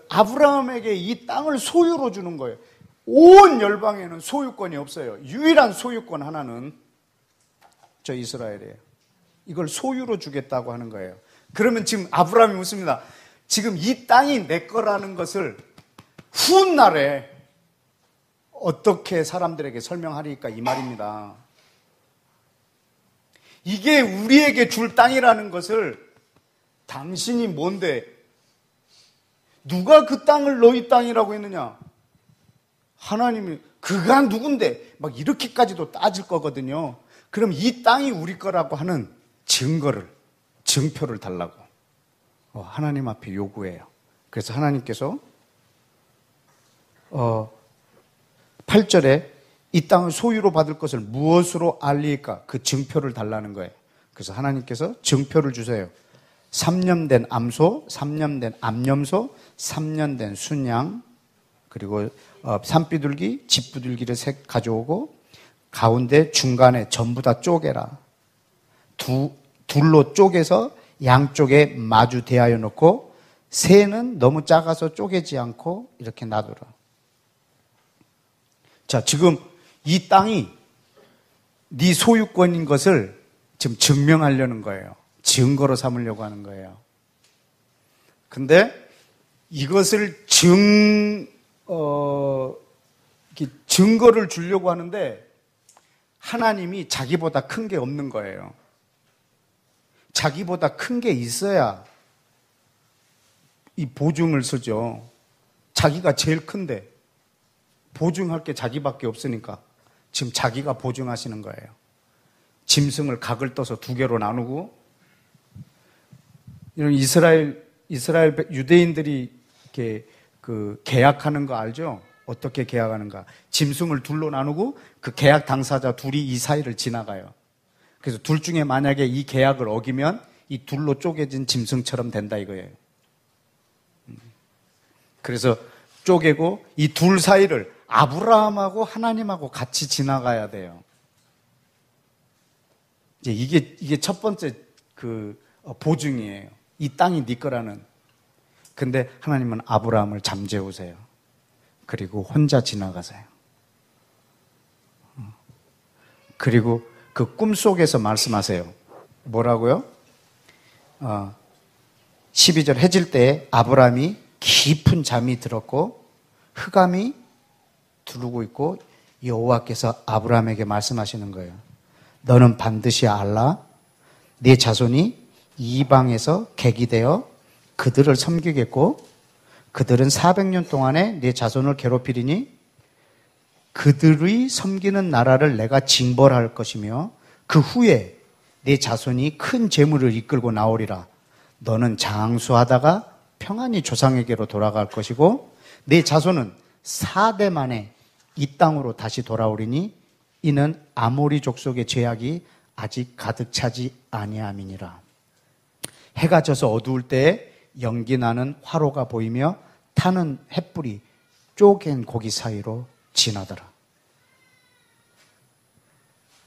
아브라함에게 이 땅을 소유로 주는 거예요. 온 열방에는 소유권이 없어요. 유일한 소유권 하나는 저 이스라엘이에요. 이걸 소유로 주겠다고 하는 거예요. 그러면 지금 아브라함이 묻습니다. 지금 이 땅이 내 거라는 것을 훗날에 어떻게 사람들에게 설명하리까 이 말입니다. 이게 우리에게 줄 땅이라는 것을 당신이 뭔데? 누가 그 땅을 너희 땅이라고 했느냐? 하나님이 그가 누군데? 막 이렇게까지도 따질 거거든요. 그럼 이 땅이 우리 거라고 하는 증표를 달라고 하나님 앞에 요구해요. 그래서 하나님께서 8절에 이 땅을 소유로 받을 것을 무엇으로 알리까? 그 증표를 달라는 거예요. 그래서 하나님께서 증표를 주세요. 3년 된 암소, 3년 된 암염소, 3년 된 순양, 그리고 산비둘기, 집비둘기를 색 가져오고 가운데 중간에 전부 다 쪼개라. 둘로 쪼개서 양쪽에 마주 대하여 놓고 새는 너무 작아서 쪼개지 않고 이렇게 놔두라. 자, 지금 이 땅이 네 소유권인 것을 지금 증명하려는 거예요. 증거로 삼으려고 하는 거예요. 근데 이것을 증거를 주려고 하는데 하나님이 자기보다 큰 게 없는 거예요. 자기보다 큰 게 있어야 이 보증을 쓰죠. 자기가 제일 큰데 보증할 게 자기밖에 없으니까 지금 자기가 보증하시는 거예요. 짐승을 각을 떠서 두 개로 나누고, 이런 이스라엘 유대인들이 이렇게 계약하는 거 알죠? 어떻게 계약하는가? 짐승을 둘로 나누고 그 계약 당사자 둘이 이 사이를 지나가요. 그래서 둘 중에 만약에 이 계약을 어기면 이 둘로 쪼개진 짐승처럼 된다 이거예요. 그래서 쪼개고 이 둘 사이를 아브라함하고 하나님하고 같이 지나가야 돼요. 이제 이게 첫 번째 보증이에요. 이 땅이 네 거라는. 근데 하나님은 아브라함을 잠재우세요. 그리고 혼자 지나가세요. 그리고 그 꿈속에서 말씀하세요. 뭐라고요? 12절 해질 때 아브라함이 깊은 잠이 들었고 흑암이 두르고 있고 여호와께서 아브라함에게 말씀하시는 거예요. 너는 반드시 알라. 네 자손이 이방에서 객이 되어 그들을 섬기겠고 그들은 400년 동안에 네 자손을 괴롭히리니 그들의 섬기는 나라를 내가 징벌할 것이며 그 후에 네 자손이 큰 재물을 이끌고 나오리라. 너는 장수하다가 평안히 조상에게로 돌아갈 것이고 네 자손은 4대 만에 이 땅으로 다시 돌아오리니 이는 아모리 족속의 죄악이 아직 가득 차지 아니함이니라. 해가 져서 어두울 때에 연기 나는 화로가 보이며 타는 햇불이 쪼갠 고기 사이로 지나더라.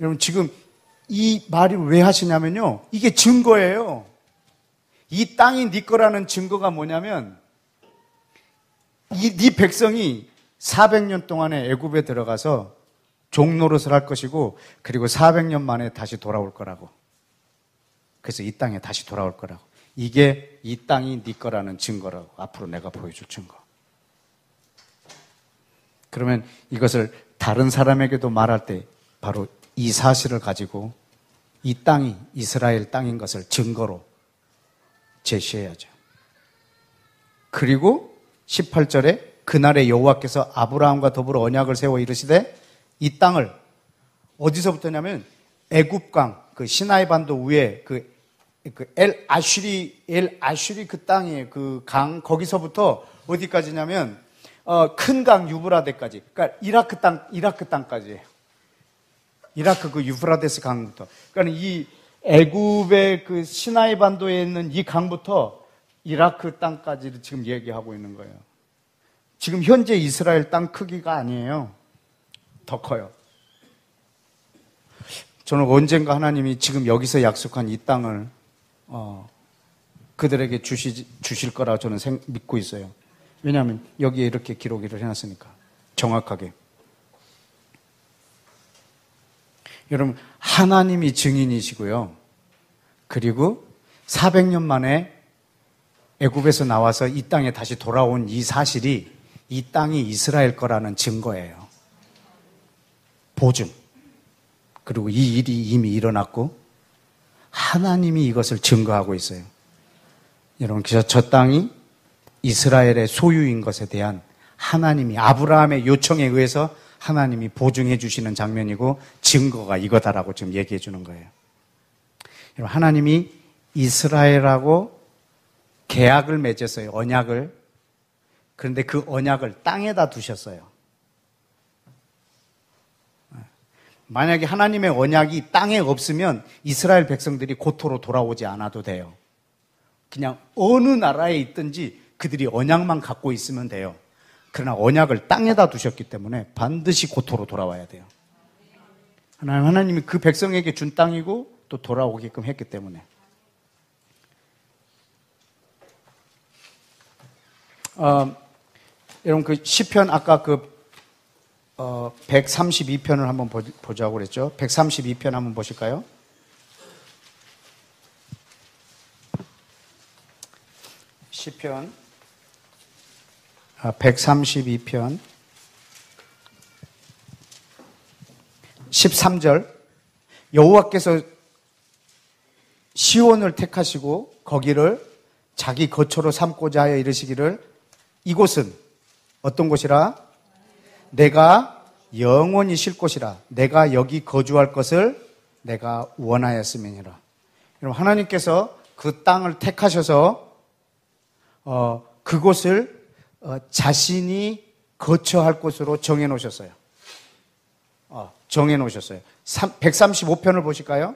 여러분 지금 이 말을 왜 하시냐면요, 이게 증거예요. 이 땅이 네 거라는 증거가 뭐냐면 네 백성이 400년 동안에 애굽에 들어가서 종노릇을 할 것이고 그리고 400년 만에 다시 돌아올 거라고. 그래서 이 땅에 다시 돌아올 거라고. 이게 이 땅이 네 거라는 증거라고. 앞으로 내가 보여줄 증거. 그러면 이것을 다른 사람에게도 말할 때 바로 이 사실을 가지고 이 땅이 이스라엘 땅인 것을 증거로 제시해야죠. 그리고 18절에 그날에 여호와께서 아브라함과 더불어 언약을 세워 이르시되 이 땅을 어디서부터냐면 애굽강 그 시나이 반도 위에 엘 아슈리 그 땅이에요. 그 강 거기서부터 어디까지냐면 큰 강 유브라데까지. 그러니까 이라크 땅까지예요. 이라크 그 유브라데스 강부터. 그러니까 이 애굽의 그 시나이 반도에 있는 이 강부터 이라크 땅까지를 지금 얘기하고 있는 거예요. 지금 현재 이스라엘 땅 크기가 아니에요. 더 커요. 저는 언젠가 하나님이 지금 여기서 약속한 이 땅을 그들에게 주실 거라 저는 믿고 있어요. 왜냐하면 여기에 이렇게 기록을 해놨으니까. 정확하게. 여러분, 하나님이 증인이시고요. 그리고 400년 만에 애굽에서 나와서 이 땅에 다시 돌아온 이 사실이 이 땅이 이스라엘 거라는 증거예요. 보증. 그리고 이 일이 이미 일어났고 하나님이 이것을 증거하고 있어요. 여러분, 그래서 저 땅이 이스라엘의 소유인 것에 대한 하나님이 아브라함의 요청에 의해서 하나님이 보증해 주시는 장면이고 증거가 이거다라고 지금 얘기해 주는 거예요. 여러분, 하나님이 이스라엘하고 계약을 맺었어요. 언약을. 그런데 그 언약을 땅에다 두셨어요. 만약에 하나님의 언약이 땅에 없으면 이스라엘 백성들이 고토로 돌아오지 않아도 돼요. 그냥 어느 나라에 있든지 그들이 언약만 갖고 있으면 돼요. 그러나 언약을 땅에다 두셨기 때문에 반드시 고토로 돌아와야 돼요. 하나님이 그 백성에게 준 땅이고 또 돌아오게끔 했기 때문에. 여러분, 그 시편 아까 132편을 한번 보자고 그랬죠. 132편 한번 보실까요? 시편 132편 13절. 여호와께서 시온을 택하시고 거기를 자기 거처로 삼고자 하여 이르시기를 이곳은 어떤 곳이라? 내가 영원히 쉴 곳이라. 내가 여기 거주할 것을 내가 원하였음이니라. 여러분, 하나님께서 그 땅을 택하셔서 그곳을 자신이 거처할 곳으로 정해 놓으셨어요. 정해 놓으셨어요. 135편을 보실까요?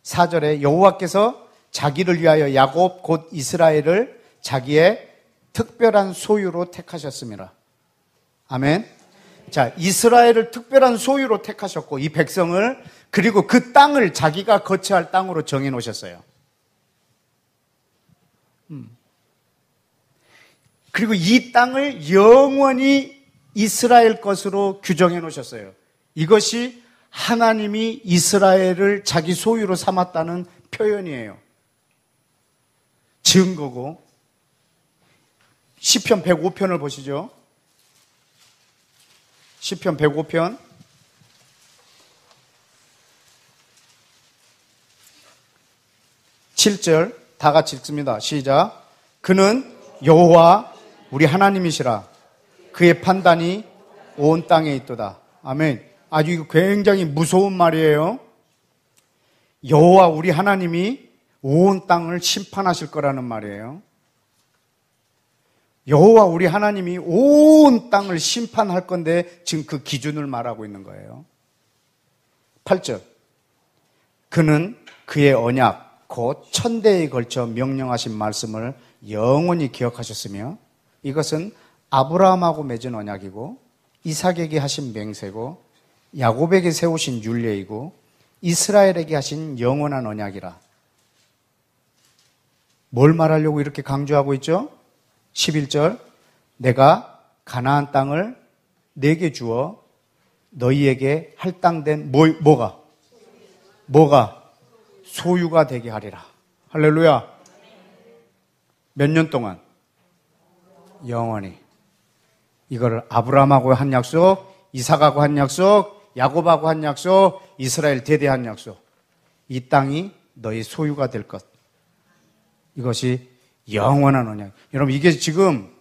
4절에 여호와께서 자기를 위하여 야곱 곧 이스라엘을 자기의 특별한 소유로 택하셨습니다. 아멘. 자, 이스라엘을 특별한 소유로 택하셨고 이 백성을, 그리고 그 땅을 자기가 거처할 땅으로 정해 놓으셨어요. 그리고 이 땅을 영원히 이스라엘 것으로 규정해 놓으셨어요. 이것이 하나님이 이스라엘을 자기 소유로 삼았다는 표현이에요. 증거고. 시편 105편을 보시죠. 시편 105편 7절 다 같이 읽습니다. 시작. 그는 여호와 우리 하나님이시라. 그의 판단이 온 땅에 있도다. 아멘. 아주 이거 굉장히 무서운 말이에요. 여호와 우리 하나님이 온 땅을 심판하실 거라는 말이에요. 여호와 우리 하나님이 온 땅을 심판할 건데 지금 그 기준을 말하고 있는 거예요. 8절. 그는 그의 언약 곧 천대에 걸쳐 명령하신 말씀을 영원히 기억하셨으며 이것은 아브라함하고 맺은 언약이고 이삭에게 하신 맹세고 야곱에게 세우신 율례이고 이스라엘에게 하신 영원한 언약이라. 뭘 말하려고 이렇게 강조하고 있죠? 11절. 내가 가나안 땅을 내게 주어 너희에게 할당된 뭐가 소유가 되게 하리라. 할렐루야. 몇 년 동안? 영원히. 이거를 아브라함하고 한 약속, 이삭하고 한 약속, 야곱하고 한 약속, 이스라엘 대대 한 약속. 이 땅이 너희 소유가 될 것. 이것이 영원한 언약. 여러분, 이게 지금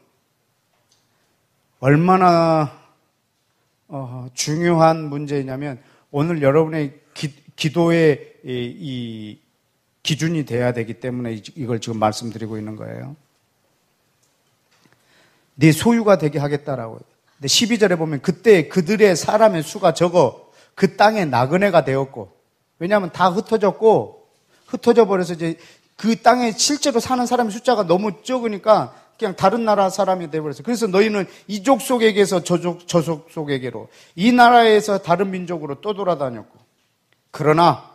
얼마나 중요한 문제냐면 오늘 여러분의 기도의 이 기준이 돼야 되기 때문에 이걸 지금 말씀드리고 있는 거예요. 네 소유가 되게 하겠다라고. 근데 12절에 보면 그때 그들의 사람의 수가 적어 그 땅에 나그네가 되었고, 왜냐하면 다 흩어져 버려서 이제 그 땅에 실제로 사는 사람의 숫자가 너무 적으니까 그냥 다른 나라 사람이 되어버렸어요. 그래서 너희는 이족 속에게서 저족 속에게로, 이 나라에서 다른 민족으로 또 돌아다녔고, 그러나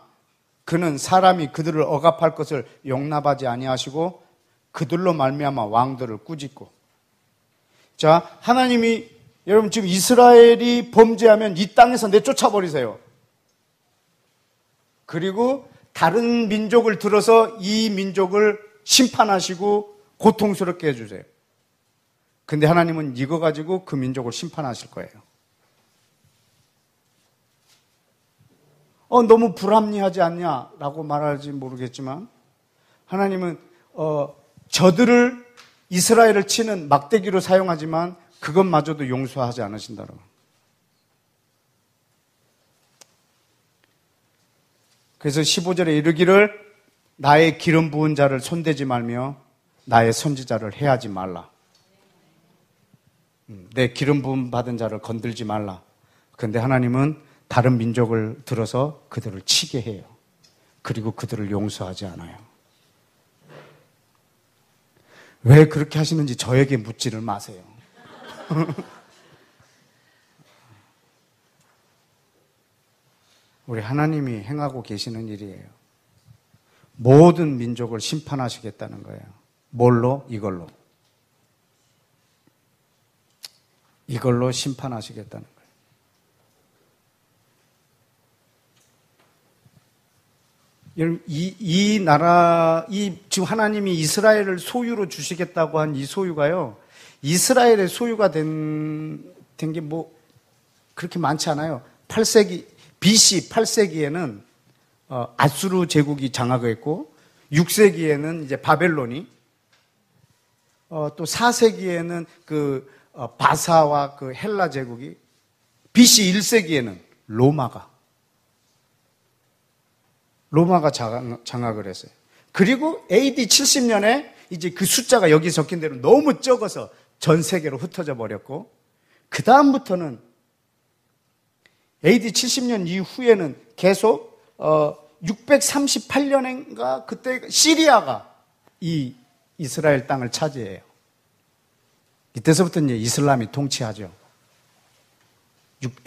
그는 사람이 그들을 억압할 것을 용납하지 아니하시고 그들로 말미암아 왕들을 꾸짖고. 자, 하나님이 여러분 지금 이스라엘이 범죄하면 이 땅에서 내쫓아 버리세요. 그리고 다른 민족을 들어서 이 민족을 심판하시고 고통스럽게 해주세요. 근데 하나님은 이거 가지고 그 민족을 심판하실 거예요. 너무 불합리하지 않냐라고 말할지 모르겠지만 하나님은 저들을 이스라엘을 치는 막대기로 사용하지만 그것마저도 용서하지 않으신다고. 그래서 15절에 이르기를 나의 기름 부은 자를 손대지 말며 나의 선지자를 해하지 말라. 내 기름 부음 받은 자를 건들지 말라. 그런데 하나님은 다른 민족을 들어서 그들을 치게 해요. 그리고 그들을 용서하지 않아요. 왜 그렇게 하시는지 저에게 묻지를 마세요. 우리 하나님이 행하고 계시는 일이에요. 모든 민족을 심판하시겠다는 거예요. 뭘로? 이걸로. 이걸로 심판하시겠다는 거예요. 여러분, 이 나라, 지금 하나님이 이스라엘을 소유로 주시겠다고 한 이 소유가요, 이스라엘의 소유가 된 게 그렇게 많지 않아요. 8세기, BC 8세기에는 아수르 제국이 장악을 했고, 6세기에는 이제 바벨론이, 또 4세기에는 바사와 헬라 제국이, BC 1세기에는 로마가 장악을 했어요. 그리고 AD 70년에 이제 그 숫자가 여기 적힌 대로 너무 적어서 전 세계로 흩어져 버렸고, 그 다음부터는 AD 70년 이후에는 계속 638년인가 그때 시리아가 이 이스라엘 땅을 차지해요. 이때서부터 이제 이슬람이 통치하죠.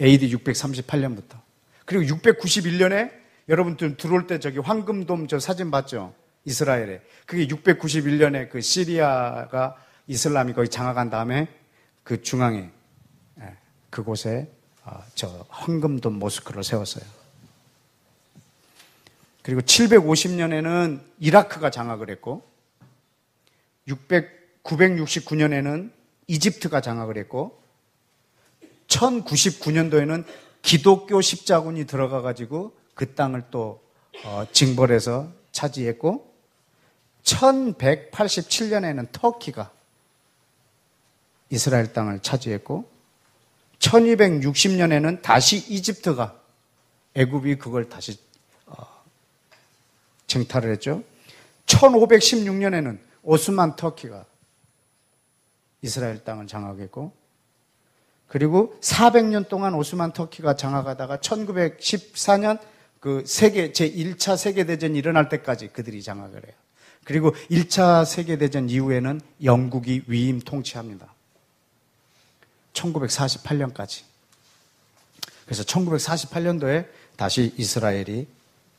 AD 638년부터. 그리고 691년에 여러분들 들어올 때 저기 황금돔 저 사진 봤죠? 이스라엘에. 그게 691년에 그 시리아가 이슬람이 거기 장악한 다음에 그 중앙에 그곳에 저 황금돔 모스크를 세웠어요. 그리고 750년에는 이라크가 장악을 했고 969년에는 이집트가 장악을 했고 1099년도에는 기독교 십자군이 들어가 가지고 그 땅을 또 징벌해서 차지했고 1187년에는 터키가 이스라엘 땅을 차지했고 1260년에는 다시 이집트가 애굽이 그걸 다시 쟁탈을 했죠. 1516년에는 오스만 터키가 이스라엘 땅을 장악했고 그리고 400년 동안 오스만 터키가 장악하다가 1914년 그 제1차 세계대전이 일어날 때까지 그들이 장악을 해요. 그리고 1차 세계대전 이후에는 영국이 위임 통치합니다. 1948년까지. 그래서 1948년도에 다시 이스라엘이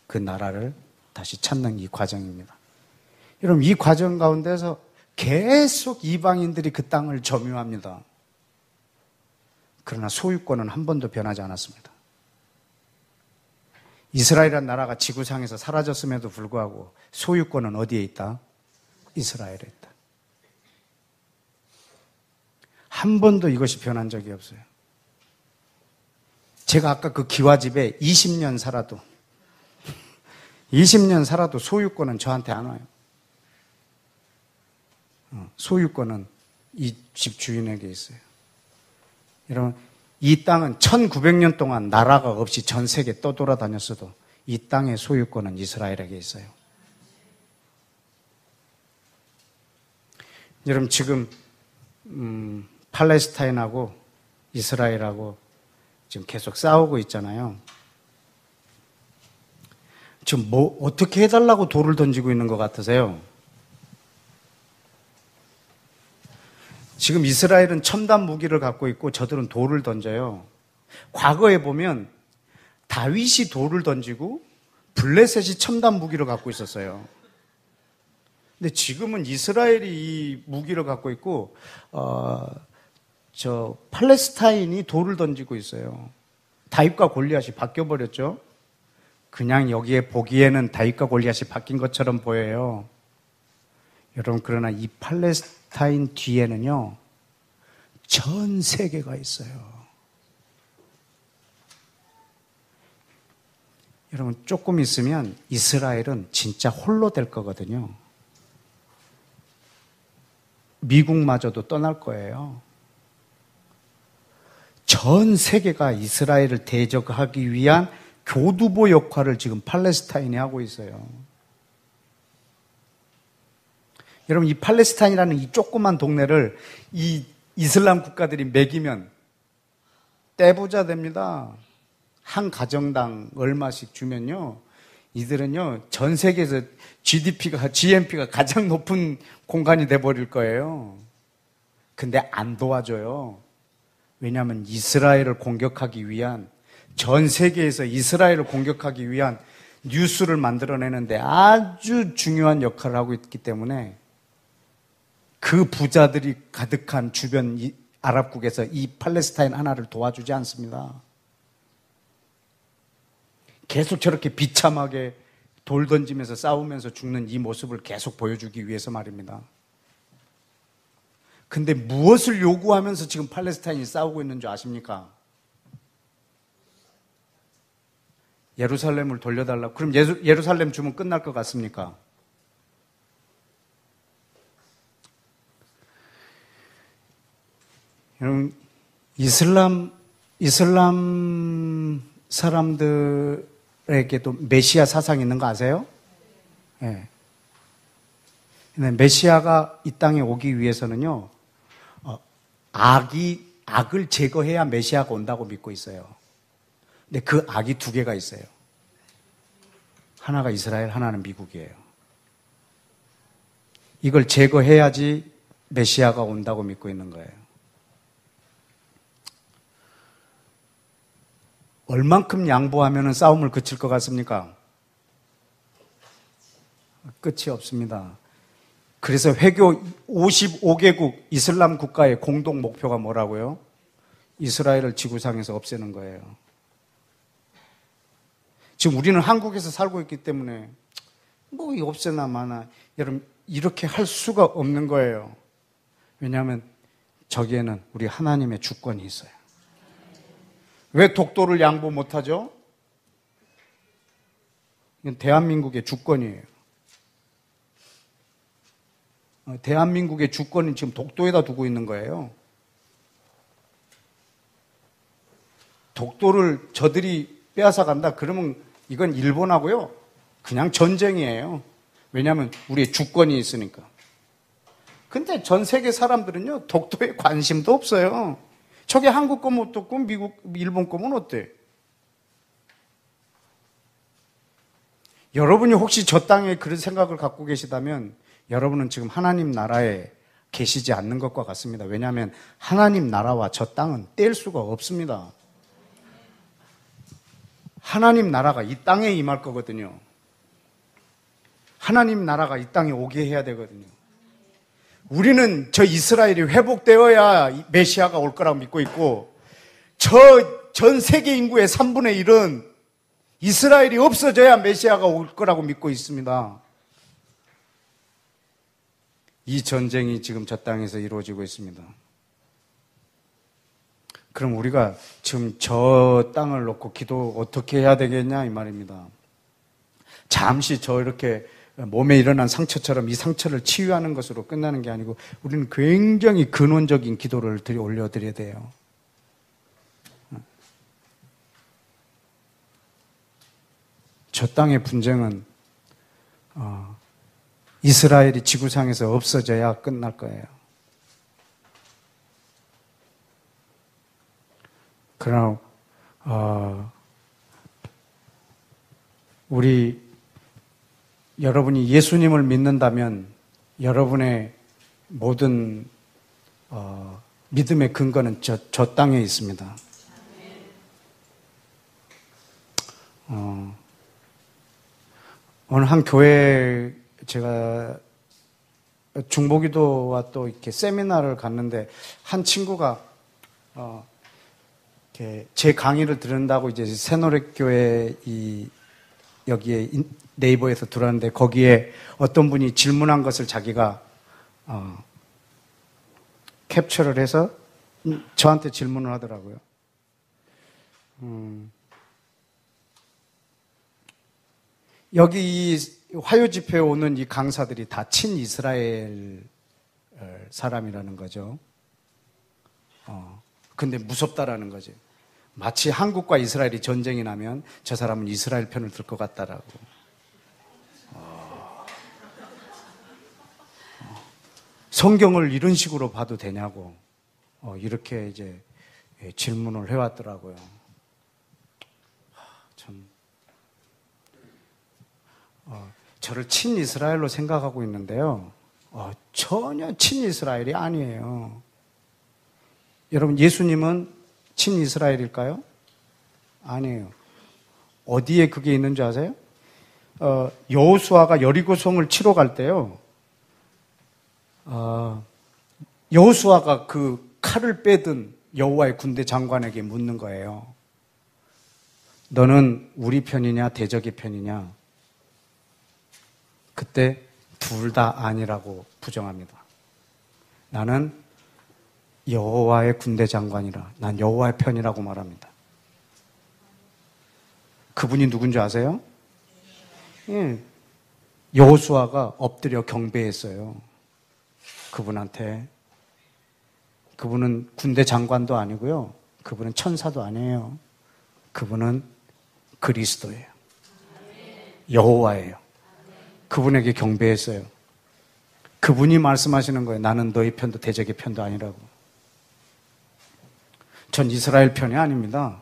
그 나라를 다시 찾는 이 과정입니다. 여러분, 이 과정 가운데서 계속 이방인들이 그 땅을 점유합니다. 그러나 소유권은 한 번도 변하지 않았습니다. 이스라엘이라는 나라가 지구상에서 사라졌음에도 불구하고 소유권은 어디에 있다? 이스라엘에 있다. 한 번도 이것이 변한 적이 없어요. 제가 아까 그 기와집에 20년 살아도 20년 살아도 소유권은 저한테 안 와요. 소유권은 이 집 주인에게 있어요. 여러분, 이 땅은 1900년 동안 나라가 없이 전 세계 떠돌아다녔어도 이 땅의 소유권은 이스라엘에게 있어요. 여러분, 지금 팔레스타인하고 이스라엘하고 지금 계속 싸우고 있잖아요. 지금 어떻게 해달라고 돌을 던지고 있는 것 같으세요? 지금 이스라엘은 첨단 무기를 갖고 있고 저들은 돌을 던져요. 과거에 보면 다윗이 돌을 던지고 블레셋이 첨단 무기를 갖고 있었어요. 근데 지금은 이스라엘이 이 무기를 갖고 있고, 팔레스타인이 돌을 던지고 있어요. 다윗과 골리앗이 바뀌어버렸죠. 그냥 여기에 보기에는 다윗과 골리앗이 바뀐 것처럼 보여요. 여러분, 그러나 이 팔레스타인 뒤에는요, 전 세계가 있어요. 여러분, 조금 있으면 이스라엘은 진짜 홀로 될 거거든요. 미국마저도 떠날 거예요. 전 세계가 이스라엘을 대적하기 위한 교두보 역할을 지금 팔레스타인이 하고 있어요. 여러분, 이 팔레스타인이라는 이 조그만 동네를 이 이슬람 국가들이 매기면 떼부자 됩니다. 한 가정당 얼마씩 주면요, 이들은요, 전 세계에서 GMP가 가장 높은 공간이 돼버릴 거예요. 근데 안 도와줘요. 왜냐하면 이스라엘을 공격하기 위한, 전 세계에서 이스라엘을 공격하기 위한 뉴스를 만들어내는데 아주 중요한 역할을 하고 있기 때문에 그 부자들이 가득한 주변 아랍국에서 이 팔레스타인 하나를 도와주지 않습니다. 계속 저렇게 비참하게 돌 던지면서 싸우면서 죽는 이 모습을 계속 보여주기 위해서 말입니다. 근데 무엇을 요구하면서 지금 팔레스타인이 싸우고 있는 줄 아십니까? 예루살렘을 돌려달라고. 그럼 예루살렘 주면 끝날 것 같습니까? 여러분, 이슬람 사람들에게도 메시아 사상이 있는 거 아세요? 네. 근데 메시아가 이 땅에 오기 위해서는요, 악을 제거해야 메시아가 온다고 믿고 있어요. 근데 그 악이 두 개가 있어요. 하나가 이스라엘, 하나는 미국이에요. 이걸 제거해야지 메시아가 온다고 믿고 있는 거예요. 얼만큼 양보하면 싸움을 그칠 것 같습니까? 끝이 없습니다. 그래서 회교 55개국 이슬람 국가의 공동 목표가 뭐라고요? 이스라엘을 지구상에서 없애는 거예요. 지금 우리는 한국에서 살고 있기 때문에 뭐 없애나 마나, 여러분, 이렇게 할 수가 없는 거예요. 왜냐하면 저기에는 우리 하나님의 주권이 있어요. 왜 독도를 양보 못하죠? 이건 대한민국의 주권이에요. 대한민국의 주권은 지금 독도에다 두고 있는 거예요. 독도를 저들이 빼앗아 간다 그러면 이건 일본하고요, 그냥 전쟁이에요. 왜냐하면 우리의 주권이 있으니까. 근데 전 세계 사람들은요, 독도에 관심도 없어요. 저게 한국 거면 어떻고 미국, 일본 거면 어때? 여러분이 혹시 저 땅에 그런 생각을 갖고 계시다면 여러분은 지금 하나님 나라에 계시지 않는 것과 같습니다. 왜냐하면 하나님 나라와 저 땅은 뗄 수가 없습니다. 하나님 나라가 이 땅에 임할 거거든요. 하나님 나라가 이 땅에 오게 해야 되거든요. 우리는 저 이스라엘이 회복되어야 메시아가 올 거라고 믿고 있고, 저 전 세계 인구의 3분의 1은 이스라엘이 없어져야 메시아가 올 거라고 믿고 있습니다. 이 전쟁이 지금 저 땅에서 이루어지고 있습니다. 그럼 우리가 지금 저 땅을 놓고 기도 어떻게 해야 되겠냐 이 말입니다. 잠시 저 이렇게 몸에 일어난 상처처럼 이 상처를 치유하는 것으로 끝나는 게 아니고 우리는 굉장히 근원적인 기도를 올려드려야 돼요. 저 땅의 분쟁은 이스라엘이 지구상에서 없어져야 끝날 거예요. 그러나 여러분이 예수님을 믿는다면 여러분의 모든 믿음의 근거는 저 땅에 있습니다. 어느 한 교회 제가 중보기도와 또 이렇게 세미나를 갔는데 한 친구가 이렇게 제 강의를 들은다고 이제 새노래교회 여기에 네이버에서 들었는데 거기에 어떤 분이 질문한 것을 자기가 캡처를 해서 저한테 질문을 하더라고요. 여기 이 화요 집회에 오는 이 강사들이 다 친이스라엘 사람이라는 거죠. 근데 무섭다라는 거죠. 마치 한국과 이스라엘이 전쟁이 나면 저 사람은 이스라엘 편을 들 것 같다라고. 성경을 이런 식으로 봐도 되냐고 이렇게 이제 질문을 해왔더라고요. 참 저를 친이스라엘로 생각하고 있는데요. 전혀 친이스라엘이 아니에요. 여러분 예수님은 친이스라엘일까요? 아니에요. 어디에 그게 있는 줄 아세요? 여호수아가 여리고성을 치러 갈 때요. 여호수아가 그 칼을 빼든 여호와의 군대 장관에게 묻는 거예요. 너는 우리 편이냐 대적의 편이냐? 그때 둘 다 아니라고 부정합니다. 나는 여호와의 군대 장관이라 난 여호와의 편이라고 말합니다. 그분이 누군지 아세요? 예. 여호수아가 엎드려 경배했어요. 그분한테. 그분은 군대 장관도 아니고요. 그분은 천사도 아니에요. 그분은 그리스도예요. 여호와예요. 그분에게 경배했어요. 그분이 말씀하시는 거예요. 나는 너희 편도 대적의 편도 아니라고. 전 이스라엘 편이 아닙니다.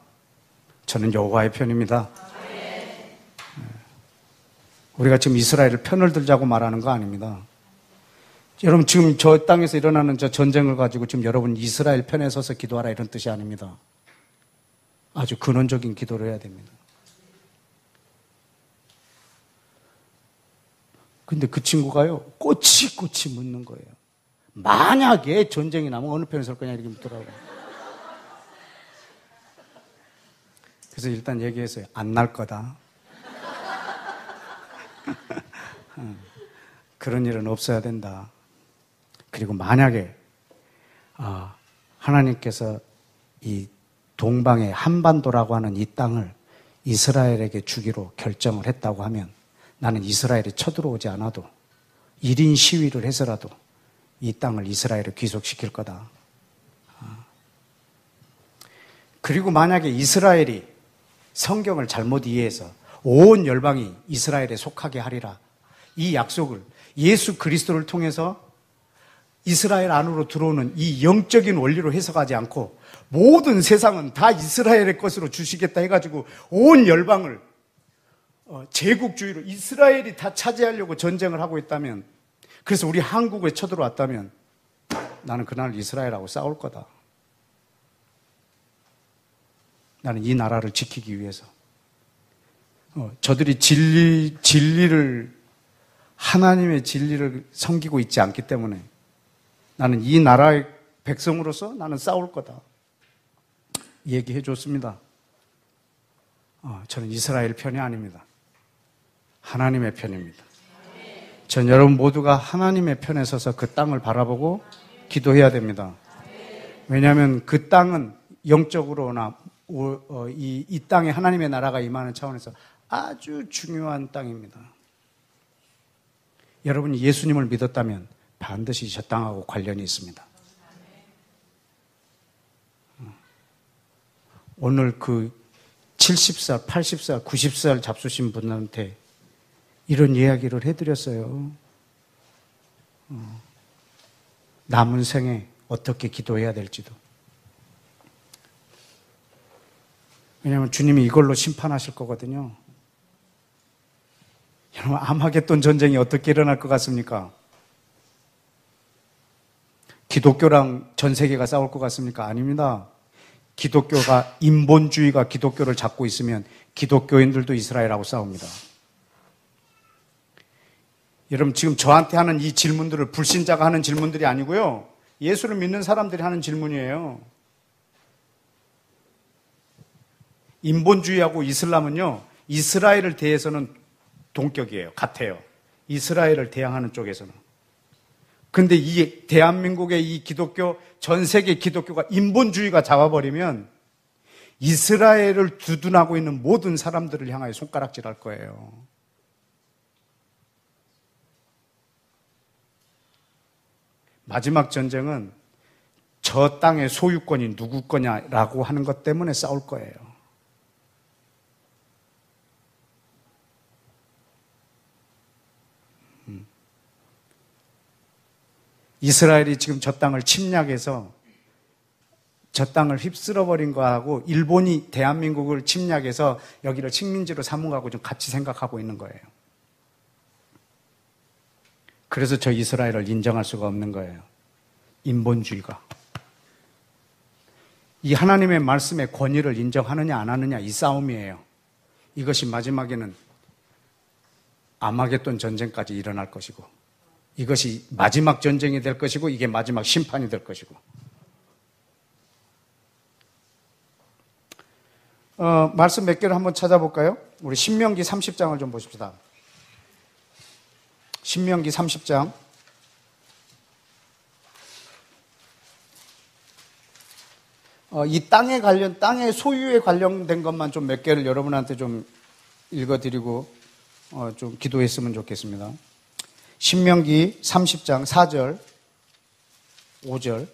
저는 여호와의 편입니다. 우리가 지금 이스라엘을 편을 들자고 말하는 거 아닙니다. 여러분 지금 저 땅에서 일어나는 저 전쟁을 가지고 지금 여러분 이스라엘 편에 서서 기도하라 이런 뜻이 아닙니다. 아주 근원적인 기도를 해야 됩니다. 근데 그 친구가요, 꼬치꼬치 묻는 거예요. 만약에 전쟁이 나면 어느 편에 설 거냐 이렇게 묻더라고요. 그래서 일단 얘기했어요. 안 날 거다. 그런 일은 없어야 된다. 그리고 만약에 하나님께서 이 동방의 한반도라고 하는 이 땅을 이스라엘에게 주기로 결정을 했다고 하면 나는 이스라엘이 쳐들어오지 않아도 1인 시위를 해서라도 이 땅을 이스라엘에 귀속시킬 거다. 그리고 만약에 이스라엘이 성경을 잘못 이해해서 온 열방이 이스라엘에 속하게 하리라. 이 약속을 예수 그리스도를 통해서 이스라엘 안으로 들어오는 이 영적인 원리로 해석하지 않고 모든 세상은 다 이스라엘의 것으로 주시겠다 해가지고 온 열방을 제국주의로 이스라엘이 다 차지하려고 전쟁을 하고 있다면, 그래서 우리 한국에 쳐들어왔다면 나는 그날 이스라엘하고 싸울 거다. 나는 이 나라를 지키기 위해서. 저들이 진리를, 하나님의 진리를 섬기고 있지 않기 때문에 나는 이 나라의 백성으로서 나는 싸울 거다. 얘기해 줬습니다. 저는 이스라엘 편이 아닙니다. 하나님의 편입니다. 전 여러분 모두가 하나님의 편에 서서 그 땅을 바라보고 기도해야 됩니다. 왜냐하면 그 땅은 영적으로나 이 땅에 하나님의 나라가 임하는 차원에서 아주 중요한 땅입니다. 여러분이 예수님을 믿었다면 반드시 저 땅하고 관련이 있습니다. 오늘 그 70살, 80살, 90살 잡수신 분한테 이런 이야기를 해드렸어요. 남은 생에 어떻게 기도해야 될지도. 왜냐하면 주님이 이걸로 심판하실 거거든요. 여러분, 아마겟돈 전쟁이 어떻게 일어날 것 같습니까? 기독교랑 전 세계가 싸울 것 같습니까? 아닙니다. 기독교가, 인본주의가 기독교를 잡고 있으면 기독교인들도 이스라엘하고 싸웁니다. 여러분 지금 저한테 하는 이 질문들을 불신자가 하는 질문들이 아니고요. 예수를 믿는 사람들이 하는 질문이에요. 인본주의하고 이슬람은요. 이스라엘을 대해서는 동격이에요. 같아요. 이스라엘을 대항하는 쪽에서는. 그런데 이 대한민국의 이 기독교, 전 세계 기독교가 인본주의가 잡아버리면 이스라엘을 두둔하고 있는 모든 사람들을 향하여 손가락질할 거예요. 마지막 전쟁은 저 땅의 소유권이 누구 거냐라고 하는 것 때문에 싸울 거예요. 이스라엘이 지금 저 땅을 침략해서 저 땅을 휩쓸어버린 거하고 일본이 대한민국을 침략해서 여기를 식민지로 삼은 거하고 좀 같이 생각하고 있는 거예요. 그래서 저 이스라엘을 인정할 수가 없는 거예요. 인본주의가. 이 하나님의 말씀의 권위를 인정하느냐 안 하느냐 이 싸움이에요. 이것이 마지막에는 아마겟돈 전쟁까지 일어날 것이고 이것이 마지막 전쟁이 될 것이고 이게 마지막 심판이 될 것이고 말씀 몇 개를 한번 찾아볼까요? 우리 신명기 30장을 좀 보십시다. 신명기 30장 이 땅의 소유에 관련된 것만 좀 몇 개를 여러분한테 좀 읽어드리고 좀 기도했으면 좋겠습니다. 신명기 30장 4절, 5절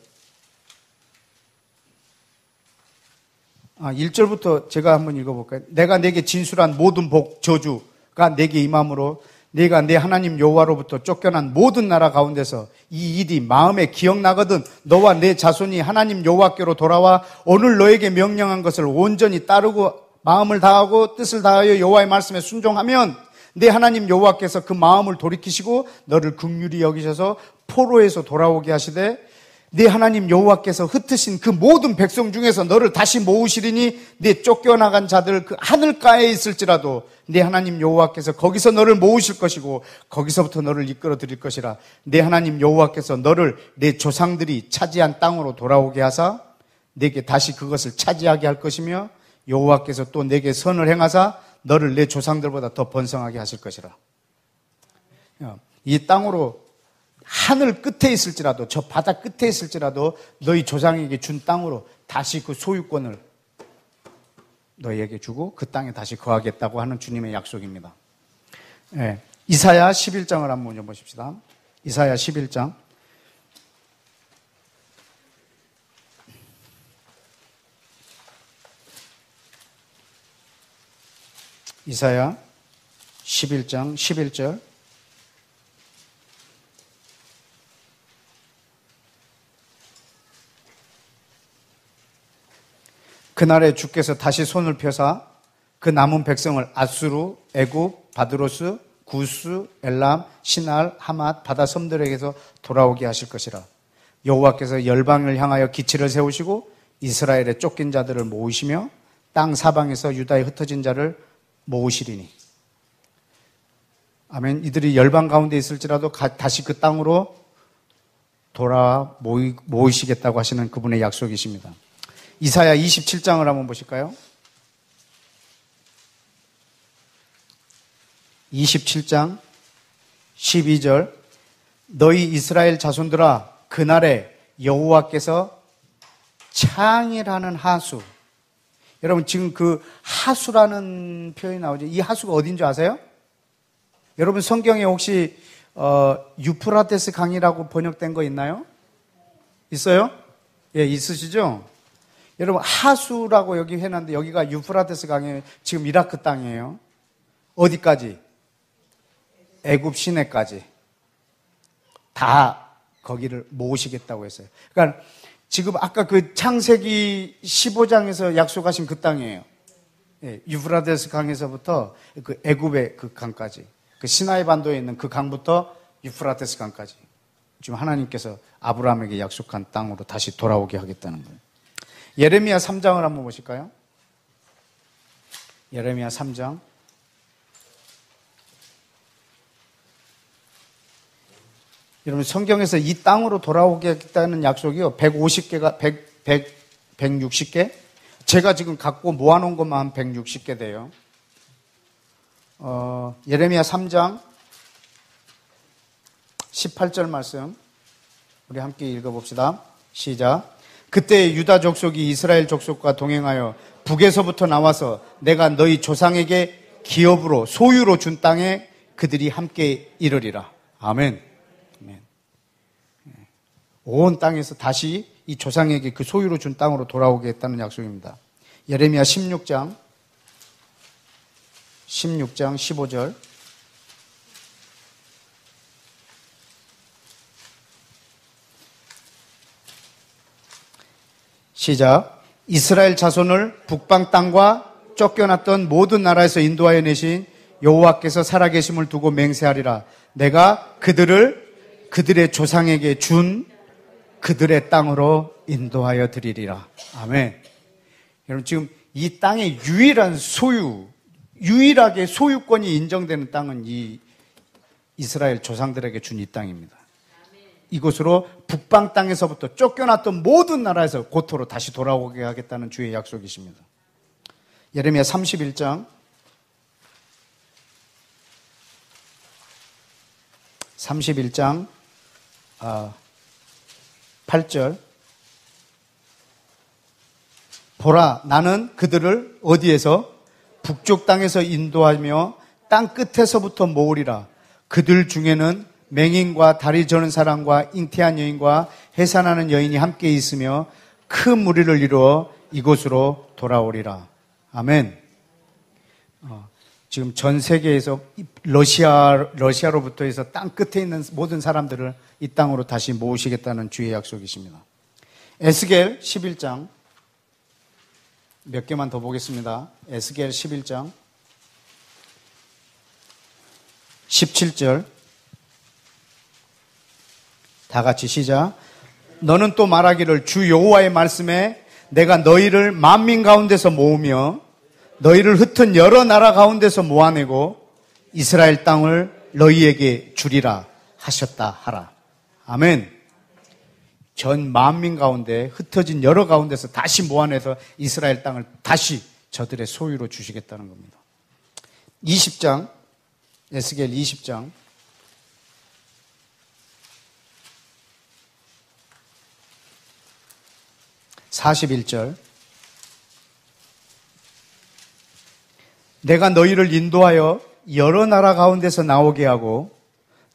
1절부터 제가 한번 읽어볼까요? 내가 내게 진술한 모든 복, 저주가 내게 임함으로 네가 내 하나님 여호와로부터 쫓겨난 모든 나라 가운데서 이 일이 마음에 기억나거든 너와 내 자손이 하나님 여호와께로 돌아와 오늘 너에게 명령한 것을 온전히 따르고 마음을 다하고 뜻을 다하여 여호와의 말씀에 순종하면 내 하나님 여호와께서 그 마음을 돌이키시고 너를 긍휼히 여기셔서 포로에서 돌아오게 하시되 네 하나님 여호와께서 흩으신 그 모든 백성 중에서 너를 다시 모으시리니 네 쫓겨나간 자들 그 하늘가에 있을지라도 네 하나님 여호와께서 거기서 너를 모으실 것이고 거기서부터 너를 이끌어 드릴 것이라. 네 하나님 여호와께서 너를 네 조상들이 차지한 땅으로 돌아오게 하사 네게 다시 그것을 차지하게 할 것이며 여호와께서 또 네게 선을 행하사 너를 내 조상들보다 더 번성하게 하실 것이라. 이 땅으로 하늘 끝에 있을지라도 저 바다 끝에 있을지라도 너희 조상에게 준 땅으로 다시 그 소유권을 너희에게 주고 그 땅에 다시 거하겠다고 하는 주님의 약속입니다. 네. 이사야 11장을 한번 좀 보십시다. 이사야 11장 이사야 11장 11절 그날에 주께서 다시 손을 펴사 그 남은 백성을 아수르, 애굽, 바드로스, 구스, 엘람, 시날, 하맛, 바다 섬들에게서 돌아오게 하실 것이라. 여호와께서 열방을 향하여 기치를 세우시고 이스라엘의 쫓긴 자들을 모으시며 땅 사방에서 유다에 흩어진 자를 모으시리니. 아멘. 이들이 열방 가운데 있을지라도 다시 그 땅으로 돌아와 모이시겠다고 하시는 그분의 약속이십니다. 이사야 27장을 한번 보실까요? 27장 12절 너희 이스라엘 자손들아 그날에 여호와께서 창이라는 하수. 여러분 지금 그 하수라는 표현이 나오죠. 이 하수가 어딘 줄 아세요? 여러분 성경에 혹시 유프라테스 강이라고 번역된 거 있나요? 있어요? 예, 있으시죠? 여러분 하수라고 여기 해놨는데 여기가 유프라테스 강이에요. 지금 이라크 땅이에요. 어디까지? 애굽 시내까지 다 거기를 모으시겠다고 했어요. 그러니까 지금 아까 그 창세기 15장에서 약속하신 그 땅이에요. 예, 유프라테스 강에서부터 그 애굽의 그 강까지, 그 시나이 반도에 있는 그 강부터 유프라테스 강까지 지금 하나님께서 아브라함에게 약속한 땅으로 다시 돌아오게 하겠다는 거예요. 예레미야 3장을 한번 보실까요? 예레미야 3장 여러분 성경에서 이 땅으로 돌아오겠다는 약속이요. 150개가 160개? 제가 지금 갖고 모아놓은 것만 한 160개 돼요. 예레미야 3장 18절 말씀 우리 함께 읽어봅시다. 시작. 그때 유다 족속이 이스라엘 족속과 동행하여 북에서부터 나와서 내가 너희 조상에게 기업으로 소유로 준 땅에 그들이 함께 이르리라. 아멘. 아멘. 온 땅에서 다시 이 조상에게 그 소유로 준 땅으로 돌아오겠다는 약속입니다. 예레미야 16장 15절 시작. 이스라엘 자손을 북방 땅과 쫓겨났던 모든 나라에서 인도하여 내신 여호와께서 살아계심을 두고 맹세하리라. 내가 그들의 조상에게 준 그들의 땅으로 인도하여 드리리라. 아멘. 여러분 지금 이 땅의 유일하게 소유권이 인정되는 땅은 이 이스라엘 조상들에게 준 이 땅입니다. 이곳으로 북방 땅에서부터 쫓겨났던 모든 나라에서 고토로 다시 돌아오게 하겠다는 주의 약속이십니다. 예레미야 31장 8절 보라 나는 그들을 어디에서? 북쪽 땅에서 인도하며 땅 끝에서부터 모으리라. 그들 중에는 맹인과 다리 저는 사람과 잉태한 여인과 해산하는 여인이 함께 있으며 큰 무리를 이루어 이곳으로 돌아오리라. 아멘. 지금 전 세계에서 러시아로부터 해서 땅 끝에 있는 모든 사람들을 이 땅으로 다시 모으시겠다는 주의 약속이십니다. 에스겔 11장 몇 개만 더 보겠습니다. 에스겔 11장 17절 다 같이 시작. 너는 또 말하기를 주 여호와의 말씀에 내가 너희를 만민 가운데서 모으며 너희를 흩은 여러 나라 가운데서 모아내고 이스라엘 땅을 너희에게 주리라 하셨다 하라. 아멘. 전 만민 가운데 흩어진 여러 가운데서 다시 모아내서 이스라엘 땅을 다시 저들의 소유로 주시겠다는 겁니다. 20장 에스겔 20장 41절 내가 너희를 인도하여 여러 나라 가운데서 나오게 하고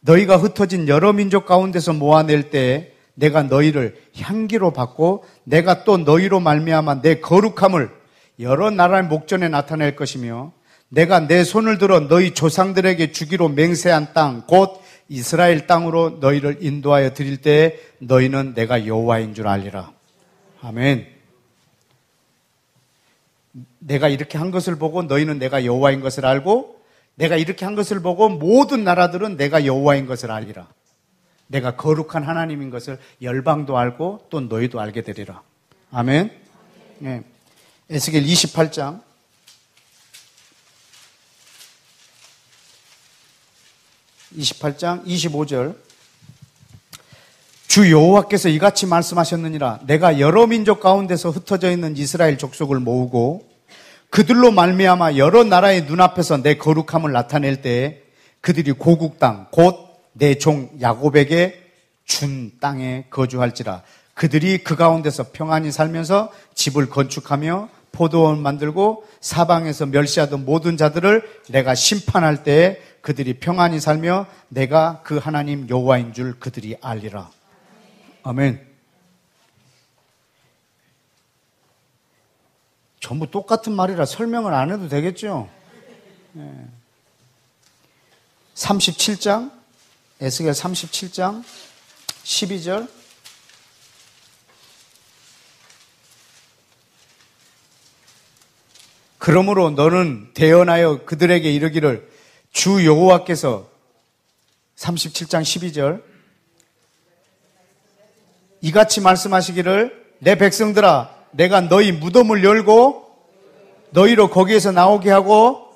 너희가 흩어진 여러 민족 가운데서 모아낼 때에 내가 너희를 향기로 받고 내가 또 너희로 말미암아 내 거룩함을 여러 나라의 목전에 나타낼 것이며 내가 내 손을 들어 너희 조상들에게 주기로 맹세한 땅 곧 이스라엘 땅으로 너희를 인도하여 드릴 때에 너희는 내가 여호와인 줄 알리라. 아멘. 내가 이렇게 한 것을 보고 너희는 내가 여호와인 것을 알고 내가 이렇게 한 것을 보고 모든 나라들은 내가 여호와인 것을 알리라. 내가 거룩한 하나님인 것을 열방도 알고 또 너희도 알게 되리라. 아멘. 네. 에스겔 28장 25절 주 여호와께서 이같이 말씀하셨느니라. 내가 여러 민족 가운데서 흩어져 있는 이스라엘 족속을 모으고 그들로 말미암아 여러 나라의 눈앞에서 내 거룩함을 나타낼 때에 그들이 고국 땅 곧 내 종 야곱에게 준 땅에 거주할지라. 그들이 그 가운데서 평안히 살면서 집을 건축하며 포도원 만들고 사방에서 멸시하던 모든 자들을 내가 심판할 때에 그들이 평안히 살며 내가 그 하나님 여호와인 줄 그들이 알리라. 아멘. 전부 똑같은 말이라 설명을 안 해도 되겠죠? 37장 에스겔 37장 12절 그러므로 너는 대언하여 그들에게 이르기를 주 여호와께서 37장 12절 이같이 말씀하시기를 내 백성들아 내가 너희 무덤을 열고 너희로 거기에서 나오게 하고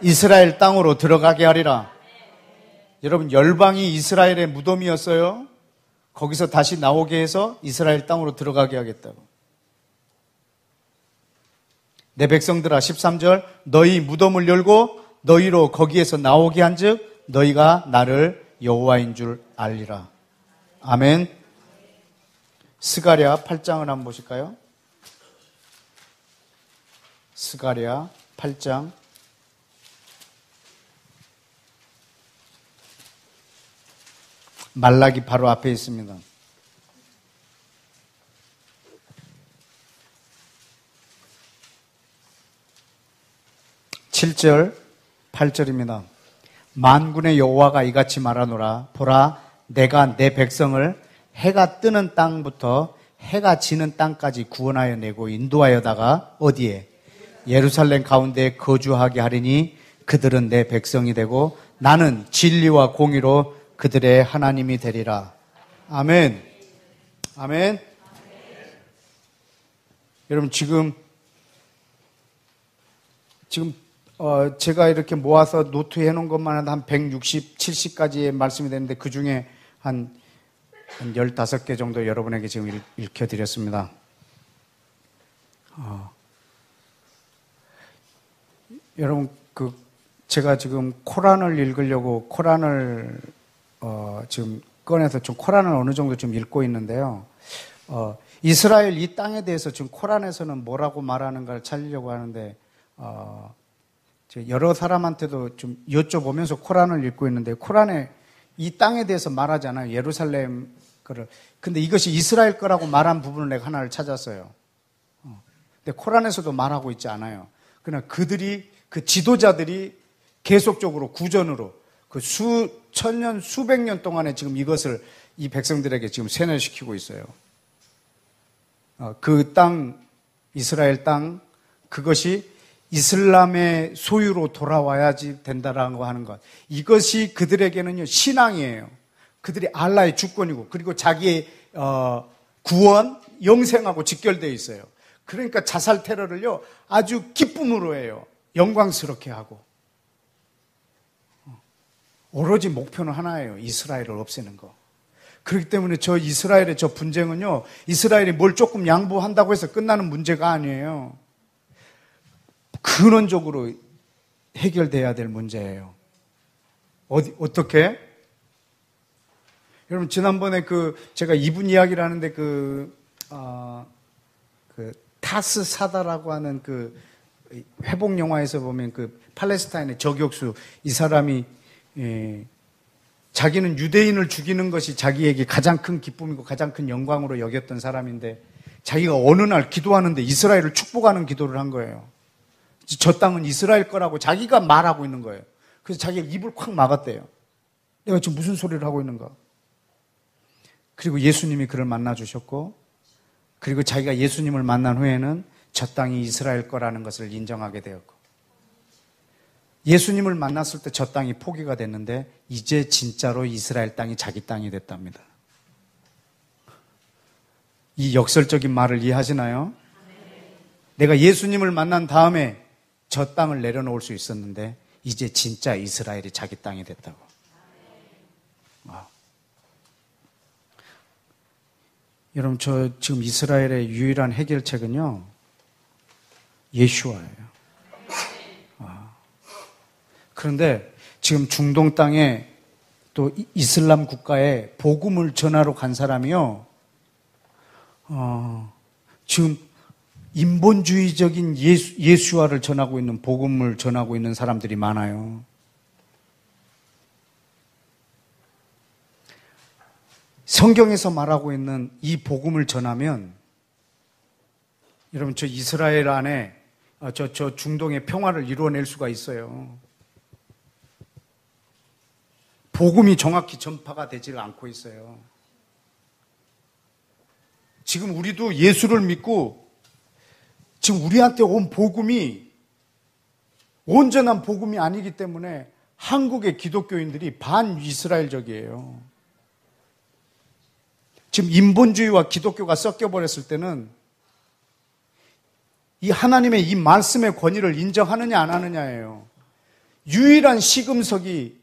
이스라엘 땅으로 들어가게 하리라. 여러분, 열방이 이스라엘의 무덤이었어요. 거기서 다시 나오게 해서 이스라엘 땅으로 들어가게 하겠다고. 내 백성들아, 13절, 너희 무덤을 열고 너희로 거기에서 나오게 한즉 너희가 나를 여호와인 줄 알리라. 아멘. 스가랴 8장을 한번 보실까요? 스가랴 8장. 말라기 바로 앞에 있습니다. (7절) (8절입니다) 만군의 여호와가 이같이 말하노라. 보라, 내가 내 백성을 해가 뜨는 땅부터 해가 지는 땅까지 구원하여 내고 인도하여다가 어디에? 예루살렘 가운데 거주하게 하리니 그들은 내 백성이 되고 나는 진리와 공의로 그들의 하나님이 되리라. 아멘. 아멘. 여러분, 지금 제가 이렇게 모아서 노트해 놓은 것만 해도 한 160, 70까지의 말씀이 되는데 그 중에 한 15개 정도 여러분에게 지금 읽혀드렸습니다. 여러분, 제가 지금 코란을 읽으려고 코란을 지금 꺼내서 좀 코란을 어느 정도 좀 읽고 있는데요. 이스라엘 이 땅에 대해서 지금 코란에서는 뭐라고 말하는가를 찾으려고 하는데, 여러 사람한테도 좀 여쭤보면서 코란을 읽고 있는데, 코란에 이 땅에 대해서 말하잖아요. 예루살렘 거를. 근데 이것이 이스라엘 거라고 말한 부분을 내가 하나를 찾았어요. 근데 코란에서도 말하고 있지 않아요. 그러나 그들이, 그 지도자들이 계속적으로 구전으로 그 수천 년, 수백 년 동안에 지금 이것을 이 백성들에게 지금 세뇌시키고 있어요. 그 땅, 이스라엘 땅, 그것이 이슬람의 소유로 돌아와야지 된다라고 하는 것. 이것이 그들에게는요, 신앙이에요. 그들이 알라의 주권이고, 그리고 자기의 구원, 영생하고 직결되어 있어요. 그러니까 자살 테러를요, 아주 기쁨으로 해요. 영광스럽게 하고. 오로지 목표는 하나예요. 이스라엘을 없애는 거. 그렇기 때문에 저 이스라엘의 저 분쟁은요, 이스라엘이 뭘 조금 양보한다고 해서 끝나는 문제가 아니에요. 근원적으로 해결돼야 될 문제예요. 어떻게? 여러분, 지난번에 제가 이분 이야기를 하는데 타스 사다라고 하는 회복 영화에서 보면 팔레스타인의 저격수, 이 사람이 자기는 유대인을 죽이는 것이 자기에게 가장 큰 기쁨이고 가장 큰 영광으로 여겼던 사람인데, 자기가 어느 날 기도하는데 이스라엘을 축복하는 기도를 한 거예요. 저 땅은 이스라엘 거라고 자기가 말하고 있는 거예요. 그래서 자기가 입을 콱 막았대요. 내가 지금 무슨 소리를 하고 있는가? 그리고 예수님이 그를 만나 주셨고, 그리고 자기가 예수님을 만난 후에는 저 땅이 이스라엘 거라는 것을 인정하게 되었고, 예수님을 만났을 때 저 땅이 포기가 됐는데 이제 진짜로 이스라엘 땅이 자기 땅이 됐답니다. 이 역설적인 말을 이해하시나요? 내가 예수님을 만난 다음에 저 땅을 내려놓을 수 있었는데 이제 진짜 이스라엘이 자기 땅이 됐다고. 여러분, 저 지금 이스라엘의 유일한 해결책은요, 예수와예요. 그런데 지금 중동 땅에 또 이슬람 국가에 복음을 전하러 간 사람이요, 지금 인본주의적인 예수화를 전하고 있는, 복음을 전하고 있는 사람들이 많아요. 성경에서 말하고 있는 이 복음을 전하면, 여러분, 저 이스라엘 안에 저 중동의 평화를 이루어낼 수가 있어요. 복음이 정확히 전파가 되지 않고 있어요. 지금 우리도 예수를 믿고 지금 우리한테 온 복음이 온전한 복음이 아니기 때문에 한국의 기독교인들이 반이스라엘적이에요. 지금 인본주의와 기독교가 섞여버렸을 때는 이 하나님의 이 말씀의 권위를 인정하느냐 안 하느냐예요. 유일한 시금석이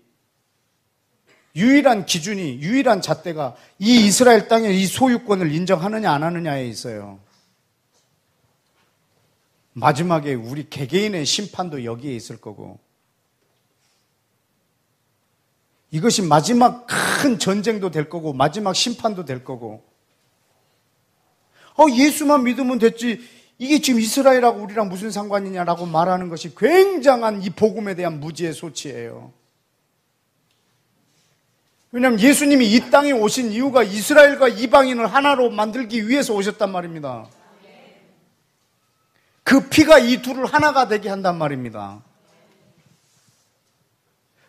유일한 기준이, 유일한 잣대가 이 이스라엘 땅의 이 소유권을 인정하느냐 안 하느냐에 있어요. 마지막에 우리 개개인의 심판도 여기에 있을 거고, 이것이 마지막 큰 전쟁도 될 거고 마지막 심판도 될 거고, 예수만 믿으면 됐지, 이게 지금 이스라엘하고 우리랑 무슨 상관이냐라고 말하는 것이 굉장한 이 복음에 대한 무지의 소치예요. 왜냐하면 예수님이 이 땅에 오신 이유가 이스라엘과 이방인을 하나로 만들기 위해서 오셨단 말입니다. 그 피가 이 둘을 하나가 되게 한단 말입니다.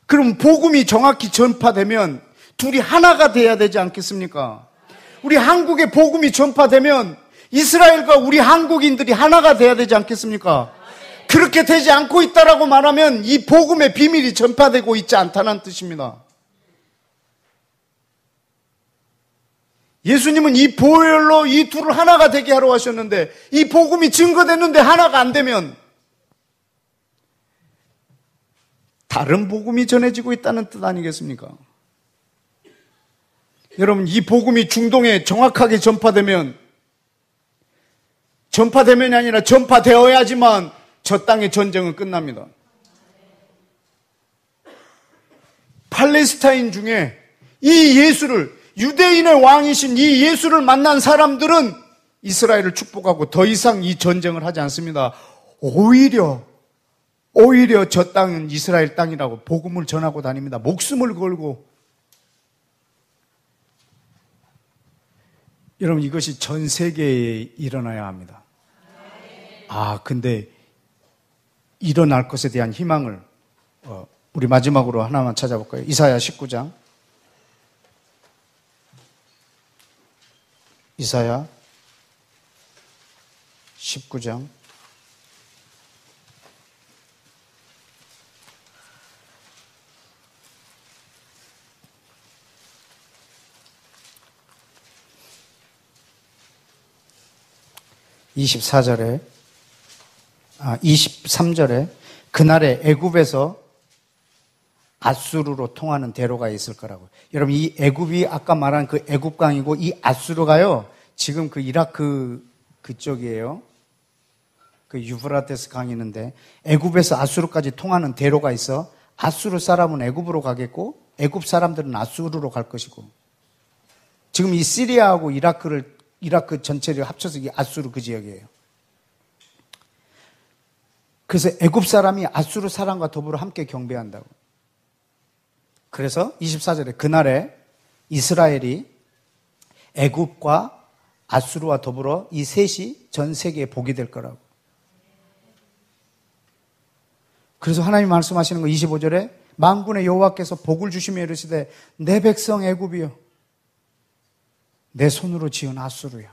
그럼 복음이 정확히 전파되면 둘이 하나가 돼야 되지 않겠습니까? 우리 한국에 복음이 전파되면 이스라엘과 우리 한국인들이 하나가 돼야 되지 않겠습니까? 그렇게 되지 않고 있다라고 말하면 이 복음의 비밀이 전파되고 있지 않다는 뜻입니다. 예수님은 이 보혈로 이 둘을 하나가 되게 하러 하셨는데, 이 복음이 증거됐는데 하나가 안 되면 다른 복음이 전해지고 있다는 뜻 아니겠습니까? 여러분, 이 복음이 중동에 정확하게 전파되면이 아니라 전파되어야지만 저 땅의 전쟁은 끝납니다. 팔레스타인 중에 이 예수를, 유대인의 왕이신 이 예수를 만난 사람들은 이스라엘을 축복하고 더 이상 이 전쟁을 하지 않습니다. 오히려 저 땅은 이스라엘 땅이라고 복음을 전하고 다닙니다. 목숨을 걸고. 여러분, 이것이 전 세계에 일어나야 합니다. 근데 일어날 것에 대한 희망을 우리 마지막으로 하나만 찾아볼까요? 이사야 19장. 이사야 19장 23절에 그날에 애굽에서 아수르로 통하는 대로가 있을 거라고. 여러분, 이 애굽이 아까 말한 그 애굽강이고, 이 아수르가요, 지금 그 이라크 그쪽이에요. 그 유브라테스 강이 있는데, 애굽에서 아수르까지 통하는 대로가 있어. 아수르 사람은 애굽으로 가겠고, 애굽 사람들은 아수르로 갈 것이고, 지금 이 시리아하고 이라크 전체를 합쳐서 이게 아수르 그 지역이에요. 그래서 애굽 사람이 아수르 사람과 더불어 함께 경배한다고. 그래서 24절에 그날에 이스라엘이 애굽과 아수르와 더불어 이 셋이 전 세계에 복이 될 거라고. 그래서 하나님 말씀하시는 거 25절에 만군의 여호와께서 복을 주시며 이르시되 내 백성 애굽이여, 내 손으로 지은 아수르여,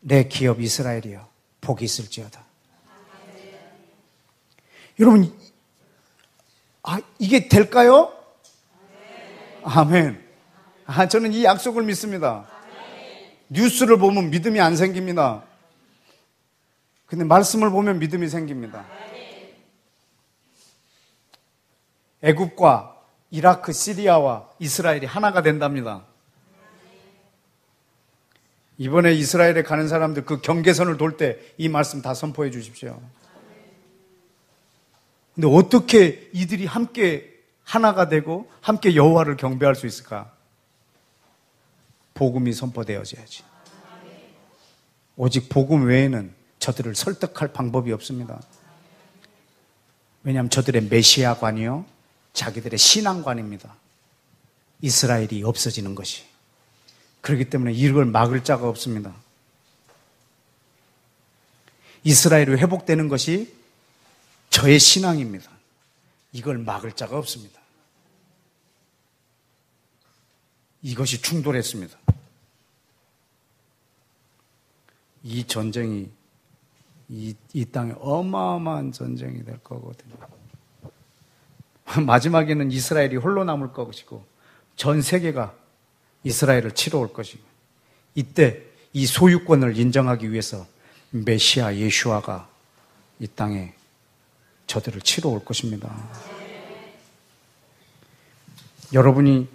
내 기업 이스라엘이여, 복이 있을지어다. 여러분, 이게 될까요? 아멘. 저는 이 약속을 믿습니다. 뉴스를 보면 믿음이 안 생깁니다. 근데 말씀을 보면 믿음이 생깁니다. 애굽과 이라크, 시리아와 이스라엘이 하나가 된답니다. 이번에 이스라엘에 가는 사람들 그 경계선을 돌 때 이 말씀 다 선포해 주십시오. 근데 어떻게 이들이 함께 하나가 되고 함께 여호와를 경배할 수 있을까? 복음이 선포되어져야지. 오직 복음 외에는 저들을 설득할 방법이 없습니다. 왜냐하면 저들의 메시아관이요, 자기들의 신앙관입니다. 이스라엘이 없어지는 것이. 그렇기 때문에 이걸 막을 자가 없습니다. 이스라엘이 회복되는 것이 저의 신앙입니다. 이걸 막을 자가 없습니다. 이것이 충돌했습니다. 이 전쟁이 이 땅에 어마어마한 전쟁이 될 거거든요. 마지막에는 이스라엘이 홀로 남을 것이고 전 세계가 이스라엘을 치러 올 것이고, 이때 이 소유권을 인정하기 위해서 메시아 예수아가 이 땅에 저들을 치러 올 것입니다. 여러분이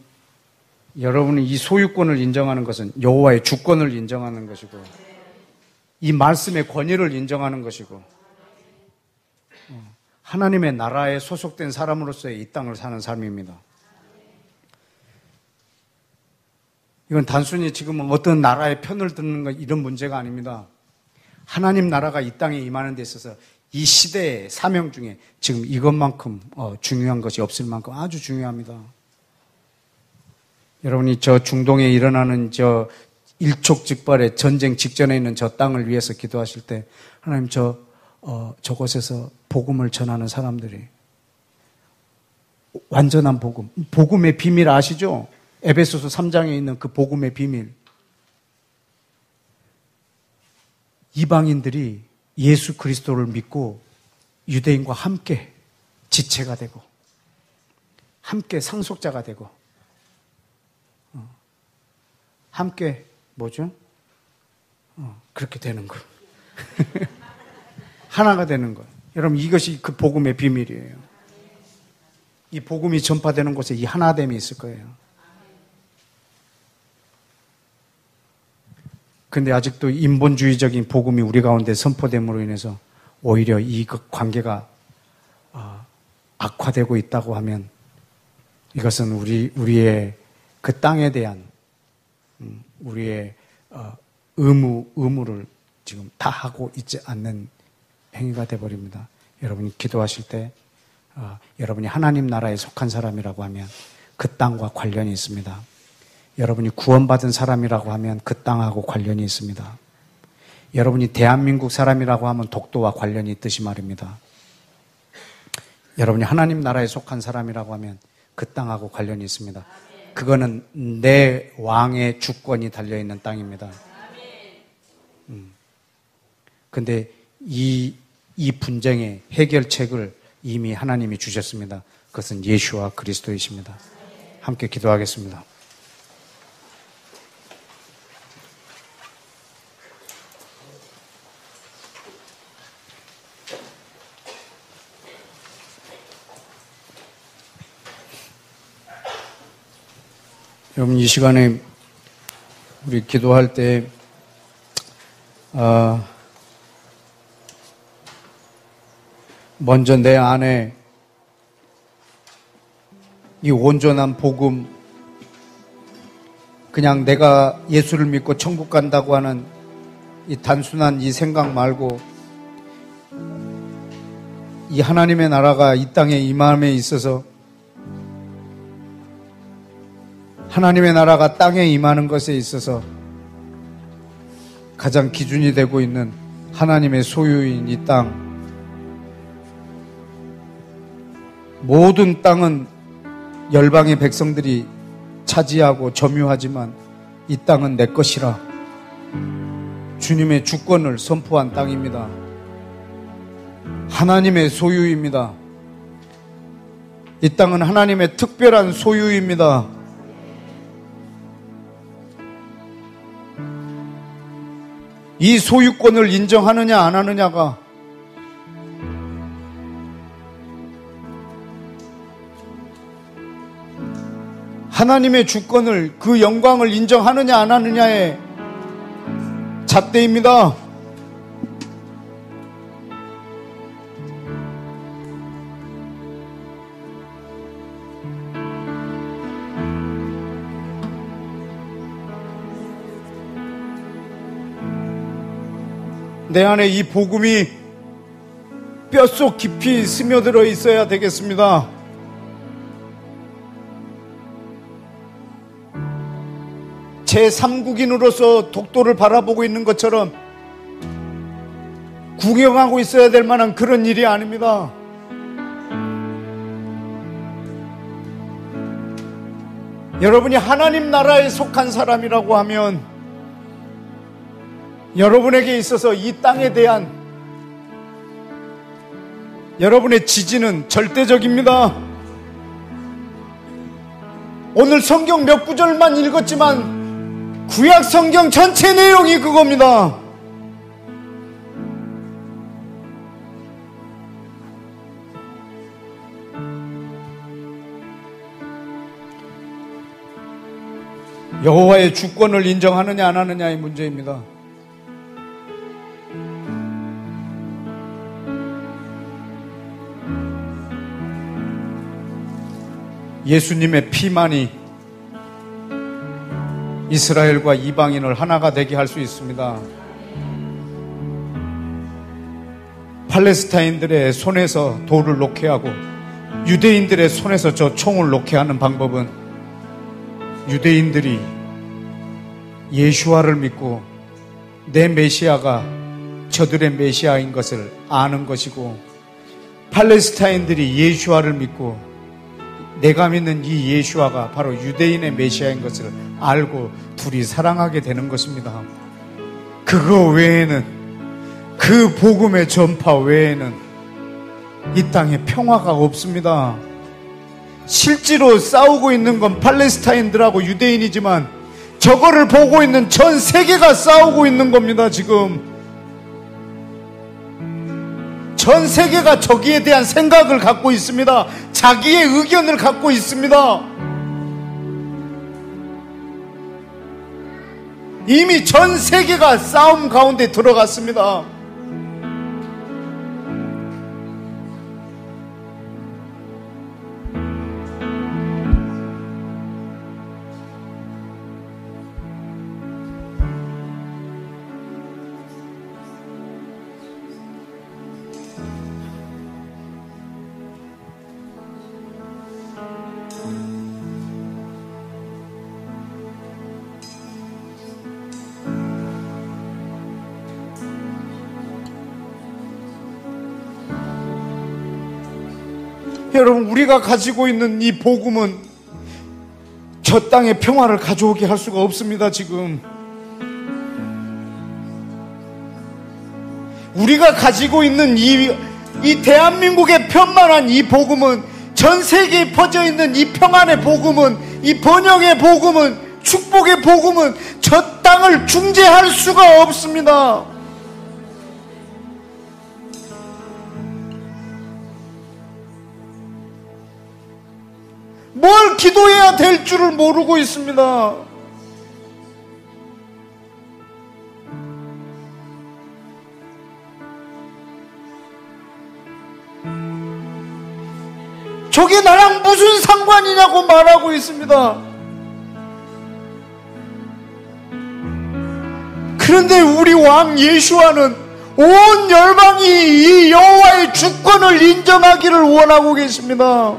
이 소유권을 인정하는 것은 여호와의 주권을 인정하는 것이고 이 말씀의 권위를 인정하는 것이고 하나님의 나라에 소속된 사람으로서의 이 땅을 사는 삶입니다. 이건 단순히 지금 어떤 나라의 편을 드는 것 이런 문제가 아닙니다. 하나님 나라가 이 땅에 임하는 데 있어서 이 시대의 사명 중에 지금 이것만큼 중요한 것이 없을 만큼 아주 중요합니다. 여러분이 저 중동에 일어나는 저 일촉즉발의 전쟁 직전에 있는 저 땅을 위해서 기도하실 때 하나님 저곳에서 복음을 전하는 사람들이 완전한 복음의 비밀 아시죠? 에베소서 3장에 있는 그 복음의 비밀. 이방인들이 예수 그리스도를 믿고 유대인과 함께 지체가 되고 함께 상속자가 되고 함께 그렇게 되는 거. 하나가 되는 거. 여러분 이것이 그 복음의 비밀이에요. 이 복음이 전파되는 곳에 이 하나됨이 있을 거예요. 근데 아직도 인본주의적인 복음이 우리 가운데 선포됨으로 인해서 오히려 이 관계가 악화되고 있다고 하면 이것은 우리의 그 땅에 대한 우리의 의무를 지금 다 하고 있지 않는 행위가 되어버립니다. 여러분이 기도하실 때 여러분이 하나님 나라에 속한 사람이라고 하면 그 땅과 관련이 있습니다. 여러분이 구원받은 사람이라고 하면 그 땅하고 관련이 있습니다. 여러분이 대한민국 사람이라고 하면 독도와 관련이 있듯이 말입니다. 여러분이 하나님 나라에 속한 사람이라고 하면 그 땅하고 관련이 있습니다. 그거는 내 왕의 주권이 달려있는 땅입니다. 근데 이 분쟁의 해결책을 이미 하나님이 주셨습니다. 그것은 예수와 그리스도이십니다. 함께 기도하겠습니다. 여러분 이 시간에 우리 기도할 때 먼저 내 안에 이 온전한 복음, 그냥 내가 예수를 믿고 천국 간다고 하는 이 단순한 이 생각 말고 이 하나님의 나라가 이 땅에 임함에 있어서 하나님의 나라가 땅에 임하는 것에 있어서 가장 기준이 되고 있는 하나님의 소유인 이 땅, 모든 땅은 열방의 백성들이 차지하고 점유하지만 이 땅은 내 것이라 주님의 주권을 선포한 땅입니다. 하나님의 소유입니다. 이 땅은 하나님의 특별한 소유입니다. 이 소유권을 인정하느냐 안 하느냐가 하나님의 주권을, 그 영광을 인정하느냐 안 하느냐의 잣대입니다. 내 안에 이 복음이 뼛속 깊이 스며들어 있어야 되겠습니다. 제3국인으로서 독도를 바라보고 있는 것처럼 구경하고 있어야 될 만한 그런 일이 아닙니다. 여러분이 하나님 나라에 속한 사람이라고 하면 여러분에게 있어서 이 땅에 대한 여러분의 지지는 절대적입니다. 오늘 성경 몇 구절만 읽었지만 구약 성경 전체 내용이 그겁니다. 여호와의 주권을 인정하느냐 안 하느냐의 문제입니다. 예수님의 피만이 이스라엘과 이방인을 하나가 되게 할 수 있습니다. 팔레스타인들의 손에서 돌을 놓게 하고 유대인들의 손에서 저 총을 놓게 하는 방법은 유대인들이 예수와를 믿고 내 메시아가 저들의 메시아인 것을 아는 것이고, 팔레스타인들이 예수와를 믿고 내가 믿는 이 예수와가 바로 유대인의 메시아인 것을 알고 둘이 사랑하게 되는 것입니다. 그거 외에는, 그 복음의 전파 외에는 이 땅에 평화가 없습니다. 실제로 싸우고 있는 건 팔레스타인들하고 유대인이지만 저거를 보고 있는 전 세계가 싸우고 있는 겁니다. 지금 전 세계가 저기에 대한 생각을 갖고 있습니다. 자기의 의견을 갖고 있습니다. 이미 전 세계가 싸움 가운데 들어갔습니다. 여러분, 우리가 가지고 있는 이 복음은 저 땅에 평화를 가져오게 할 수가 없습니다. 지금 우리가 가지고 있는 이 대한민국에 편만한 이 복음은, 전 세계에 퍼져 있는 이 평안의 복음은, 이 번영의 복음은, 축복의 복음은 저 땅을 중재할 수가 없습니다. 뭘 기도해야 될 줄을 모르고 있습니다. 저게 나랑 무슨 상관이냐고 말하고 있습니다. 그런데 우리 왕 예수와는 온 열방이 이 여호와의 주권을 인정하기를 원하고 계십니다.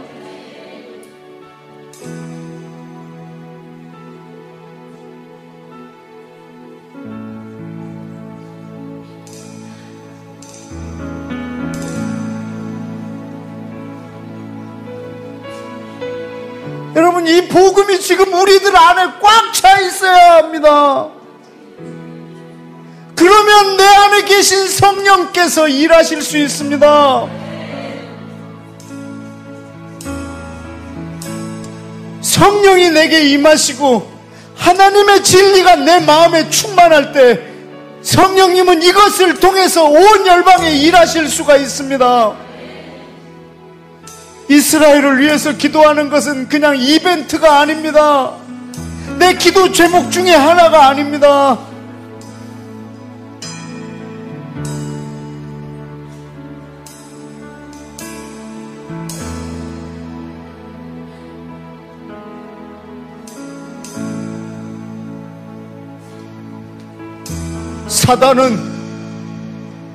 여러분, 이 복음이 지금 우리들 안에 꽉 차 있어야 합니다. 그러면 내 안에 계신 성령께서 일하실 수 있습니다. 성령이 내게 임하시고 하나님의 진리가 내 마음에 충만할 때 성령님은 이것을 통해서 온 열방에 일하실 수가 있습니다. 이스라엘을 위해서 기도하는 것은 그냥 이벤트가 아닙니다. 내 기도 제목 중에 하나가 아닙니다.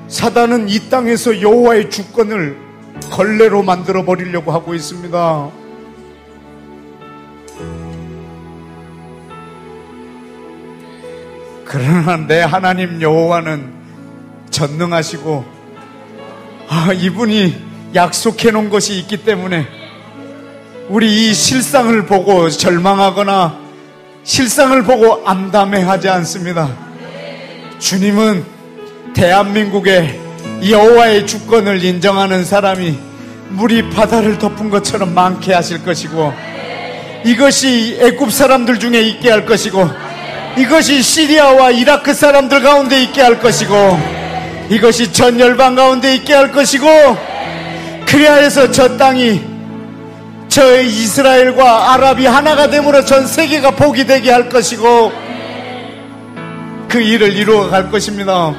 사단은 이 땅에서 여호와의 주권을 걸레로 만들어 버리려고 하고 있습니다. 그러나 내 하나님 여호와는 전능하시고 이분이 약속해 놓은 것이 있기 때문에 우리 이 실상을 보고 절망하거나 실상을 보고 암담해하지 않습니다. 주님은 대한민국의 여호와의 주권을 인정하는 사람이 물이 바다를 덮은 것처럼 많게 하실 것이고, 이것이 애굽 사람들 중에 있게 할 것이고, 이것이 시리아와 이라크 사람들 가운데 있게 할 것이고, 이것이 전 열방 가운데 있게 할 것이고, 그래야 해서 저 땅이 저희 이스라엘과 아랍이 하나가 됨으로 전 세계가 복이 되게 할 것이고 그 일을 이루어 갈 것입니다.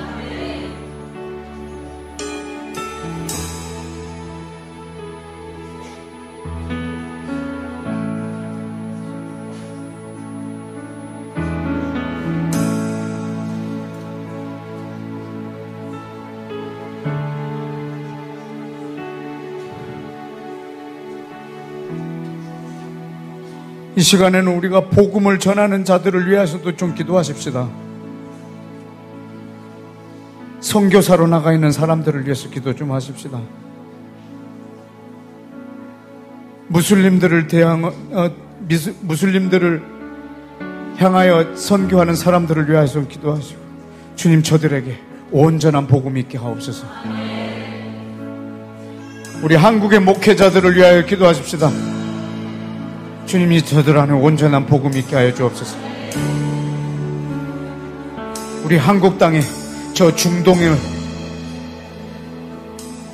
이 시간에는 우리가 복음을 전하는 자들을 위해서도 좀 기도하십시다. 선교사로 나가 있는 사람들을 위해서 기도 좀 하십시다. 무슬림들을 향하여 선교하는 사람들을 위해서 기도하시고, 주님 저들에게 온전한 복음이 있게 하옵소서. 우리 한국의 목회자들을 위하여 기도하십시다. 주님이 저들 안에 온전한 복음이 있게 하여 주옵소서. 우리 한국 땅에 저 중동을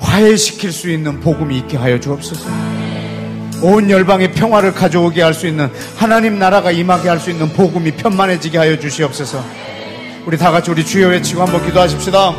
화해시킬 수 있는 복음이 있게 하여 주옵소서. 온 열방의 평화를 가져오게 할 수 있는, 하나님 나라가 임하게 할 수 있는 복음이 편만해지게 하여 주시옵소서. 우리 다 같이 우리 주여 외치고 한번 기도하십시다.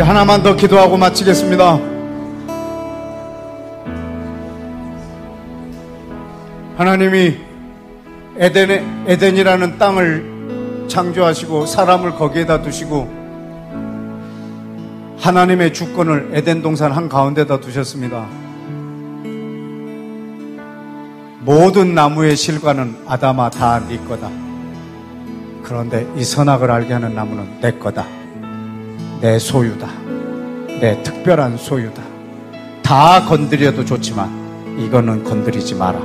하나만 더 기도하고 마치겠습니다. 하나님이 에덴이라는 땅을 창조하시고 사람을 거기에다 두시고 하나님의 주권을 에덴 동산 한가운데다 두셨습니다. 모든 나무의 실과는 아담아 다 네 거다. 그런데 이 선악을 알게 하는 나무는 내 거다. 내 소유다. 내 특별한 소유다. 다 건드려도 좋지만 이거는 건드리지 마라.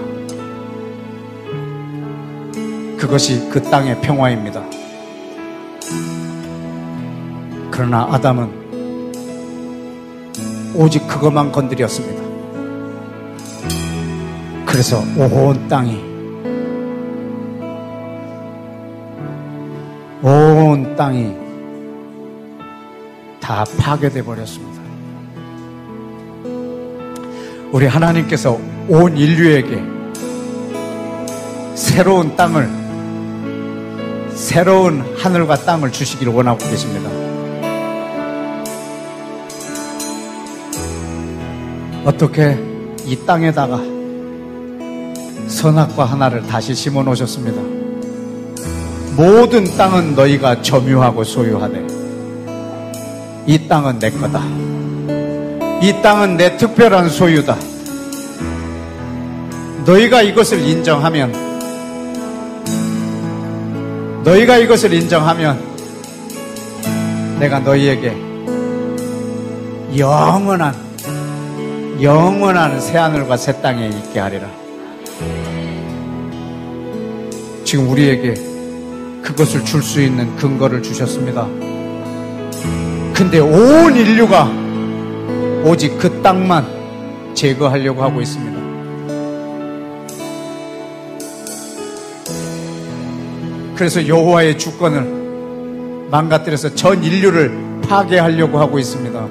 그것이 그 땅의 평화입니다. 그러나 아담은 오직 그것만 건드렸습니다. 그래서 온 땅이 다 파괴돼 버렸습니다. 우리 하나님께서 온 인류에게 새로운 땅을, 새로운 하늘과 땅을 주시기를 원하고 계십니다. 어떻게 이 땅에다가 선악과 하나를 다시 심어 놓으셨습니다. 모든 땅은 너희가 점유하고 소유하되 이 땅은 내 거다. 이 땅은 내 특별한 소유다. 너희가 이것을 인정하면 내가 너희에게 영원한 새하늘과 새 땅에 있게 하리라. 지금 우리에게 그것을 줄 수 있는 근거를 주셨습니다. 근데 온 인류가 오직 그 땅만 제거하려고 하고 있습니다. 그래서 여호와의 주권을 망가뜨려서 전 인류를 파괴하려고 하고 있습니다.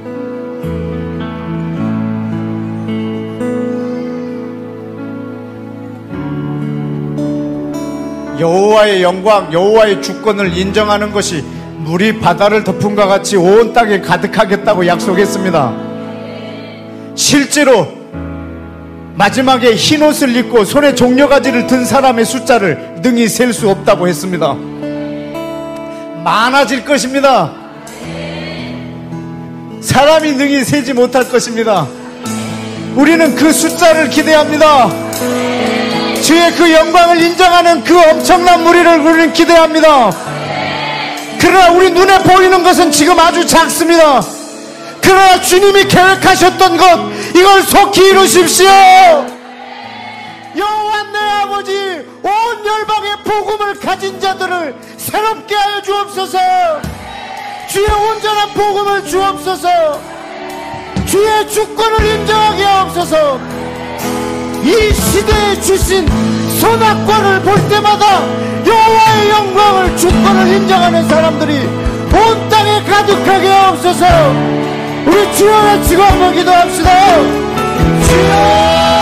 여호와의 영광, 여호와의 주권을 인정하는 것이 물이 바다를 덮음과 같이 온 땅에 가득하겠다고 약속했습니다. 실제로 마지막에 흰옷을 입고 손에 종려가지를 든 사람의 숫자를 능히 셀 수 없다고 했습니다. 많아질 것입니다. 사람이 능히 세지 못할 것입니다. 우리는 그 숫자를 기대합니다. 주의 그 영광을 인정하는 그 엄청난 무리를 우리는 기대합니다. 그러나 우리 눈에 보이는 것은 지금 아주 작습니다. 그러나 주님이 계획하셨던 것, 이걸 속히 이루십시오. 여호와 내 아버지, 온 열방의 복음을 가진 자들을 새롭게 하여 주옵소서. 주의 온전한 복음을 주옵소서. 주의 주권을 인정하게 하옵소서. 이 시대에 주신 선악과를 볼 때마다 여호와의 영광을, 주권을 인정하는 사람들이 온 땅에 가득하게 하옵소서. 우리 주여 외치고 한번 기도합시다. 주여!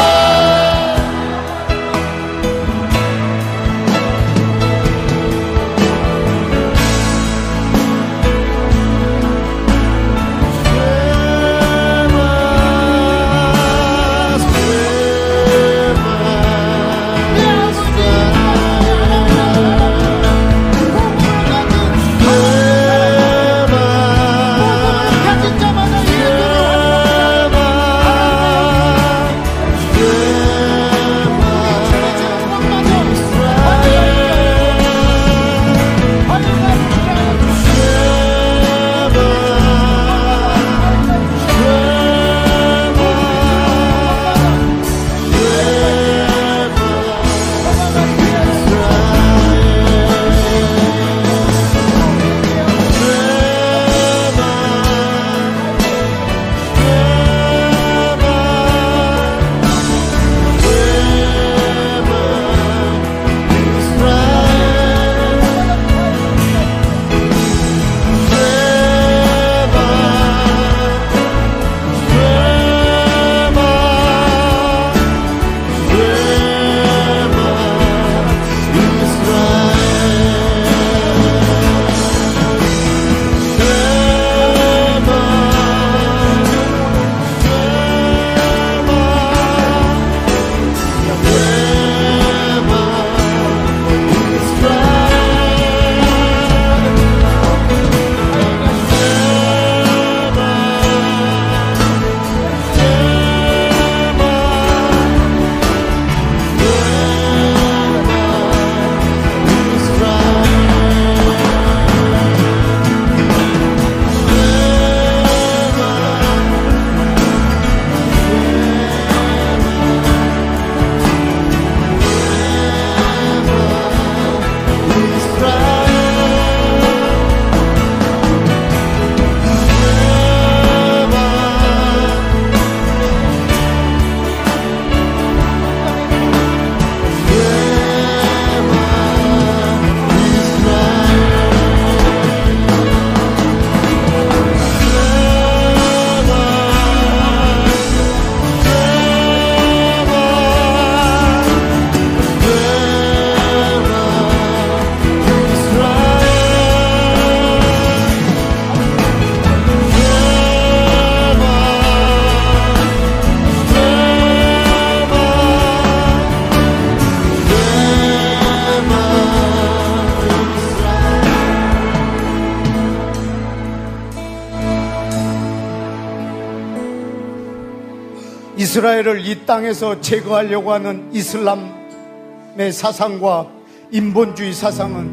이스라엘을 이 땅에서 제거하려고 하는 이슬람의 사상과 인본주의 사상은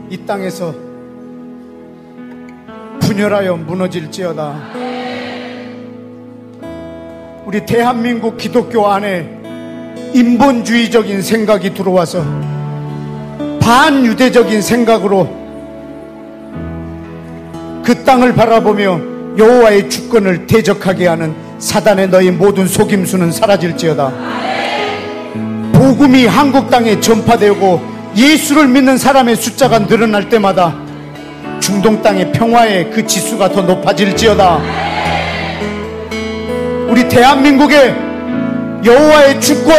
이 땅에서 분열하여 무너질지어다. 우리 대한민국 기독교 안에 인본주의적인 생각이 들어와서 반유대적인 생각으로 그 땅을 바라보며 여호와의 주권을 대적하게 하는 사단의 너희 모든 속임수는 사라질지어다. 복음이 한국 땅에 전파되고 예수를 믿는 사람의 숫자가 늘어날 때마다 중동 땅의 평화의 그 지수가 더 높아질지어다. 우리 대한민국의 여호와의 주권,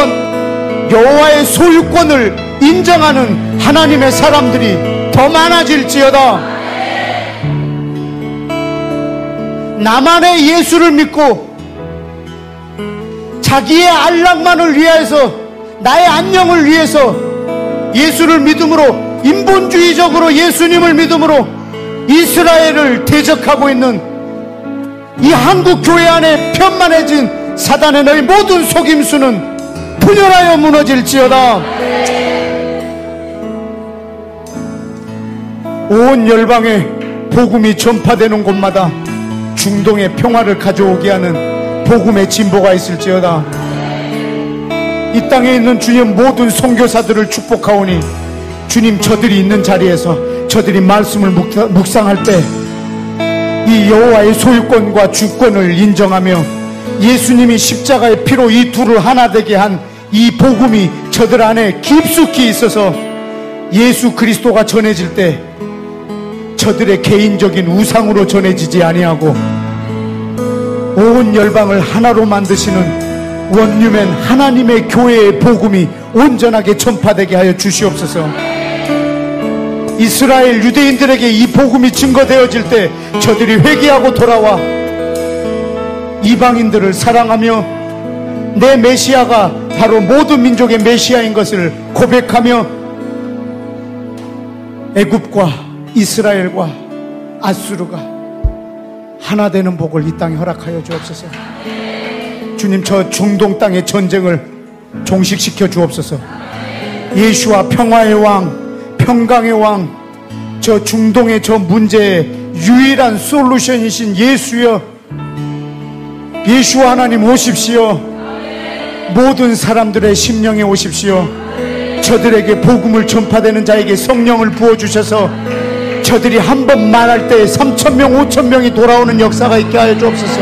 여호와의 소유권을 인정하는 하나님의 사람들이 더 많아질지어다. 나만의 예수를 믿고 자기의 안락만을 위해서, 나의 안녕을 위해서 예수를 믿음으로, 인본주의적으로 예수님을 믿음으로 이스라엘을 대적하고 있는 이 한국 교회 안에 편만해진 사단의 너희 모든 속임수는 분열하여 무너질지어다. 온 열방에 복음이 전파되는 곳마다 중동의 평화를 가져오게 하는 복음의 진보가 있을지어다. 이 땅에 있는 주님 모든 선교사들을 축복하오니 주님, 저들이 있는 자리에서 저들이 말씀을 묵상할 때 이 여호와의 소유권과 주권을 인정하며 예수님이 십자가의 피로 이 둘을 하나 되게 한 이 복음이 저들 안에 깊숙이 있어서 예수 그리스도가 전해질 때 저들의 개인적인 우상으로 전해지지 아니하고 온 열방을 하나로 만드시는 원유맨 하나님의 교회의 복음이 온전하게 전파되게 하여 주시옵소서. 이스라엘 유대인들에게 이 복음이 증거되어질 때 저들이 회개하고 돌아와 이방인들을 사랑하며 내 메시아가 바로 모든 민족의 메시아인 것을 고백하며 애굽과 이스라엘과 아수르가 하나 되는 복을 이 땅에 허락하여 주옵소서. 주님, 저 중동 땅의 전쟁을 종식시켜 주옵소서. 예수와 평화의 왕, 평강의 왕, 저 중동의 저 문제의 유일한 솔루션이신 예수여, 예수 하나님 오십시오. 모든 사람들의 심령에 오십시오. 저들에게 복음을 전파되는 자에게 성령을 부어주셔서 저들이 한 번 말할 때 3,000명 5,000명이 돌아오는 역사가 있게 하여 주옵소서.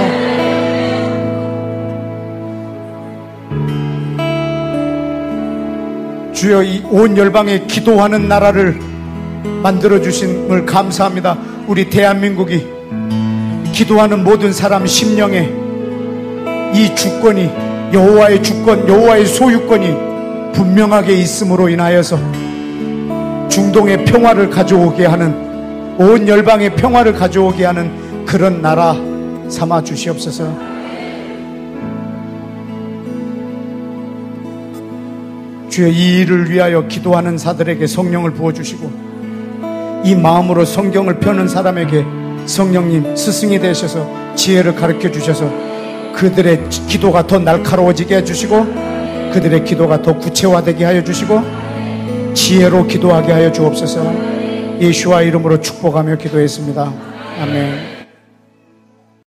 주여, 이 온 열방에 기도하는 나라를 만들어주심을 감사합니다. 우리 대한민국이 기도하는 모든 사람 심령에 이 주권이, 여호와의 주권, 여호와의 소유권이 분명하게 있음으로 인하여서 중동의 평화를 가져오게 하는, 온 열방의 평화를 가져오게 하는 그런 나라 삼아 주시옵소서. 주여, 이 일을 위하여 기도하는 자들에게 성령을 부어주시고 이 마음으로 성경을 펴는 사람에게 성령님 스승이 되셔서 지혜를 가르쳐 주셔서 그들의 기도가 더 날카로워지게 해주시고 그들의 기도가 더 구체화되게 하여 주시고 지혜로 기도하게 하여 주옵소서. 예수와 이름으로 축복하며 기도했습니다. 아멘.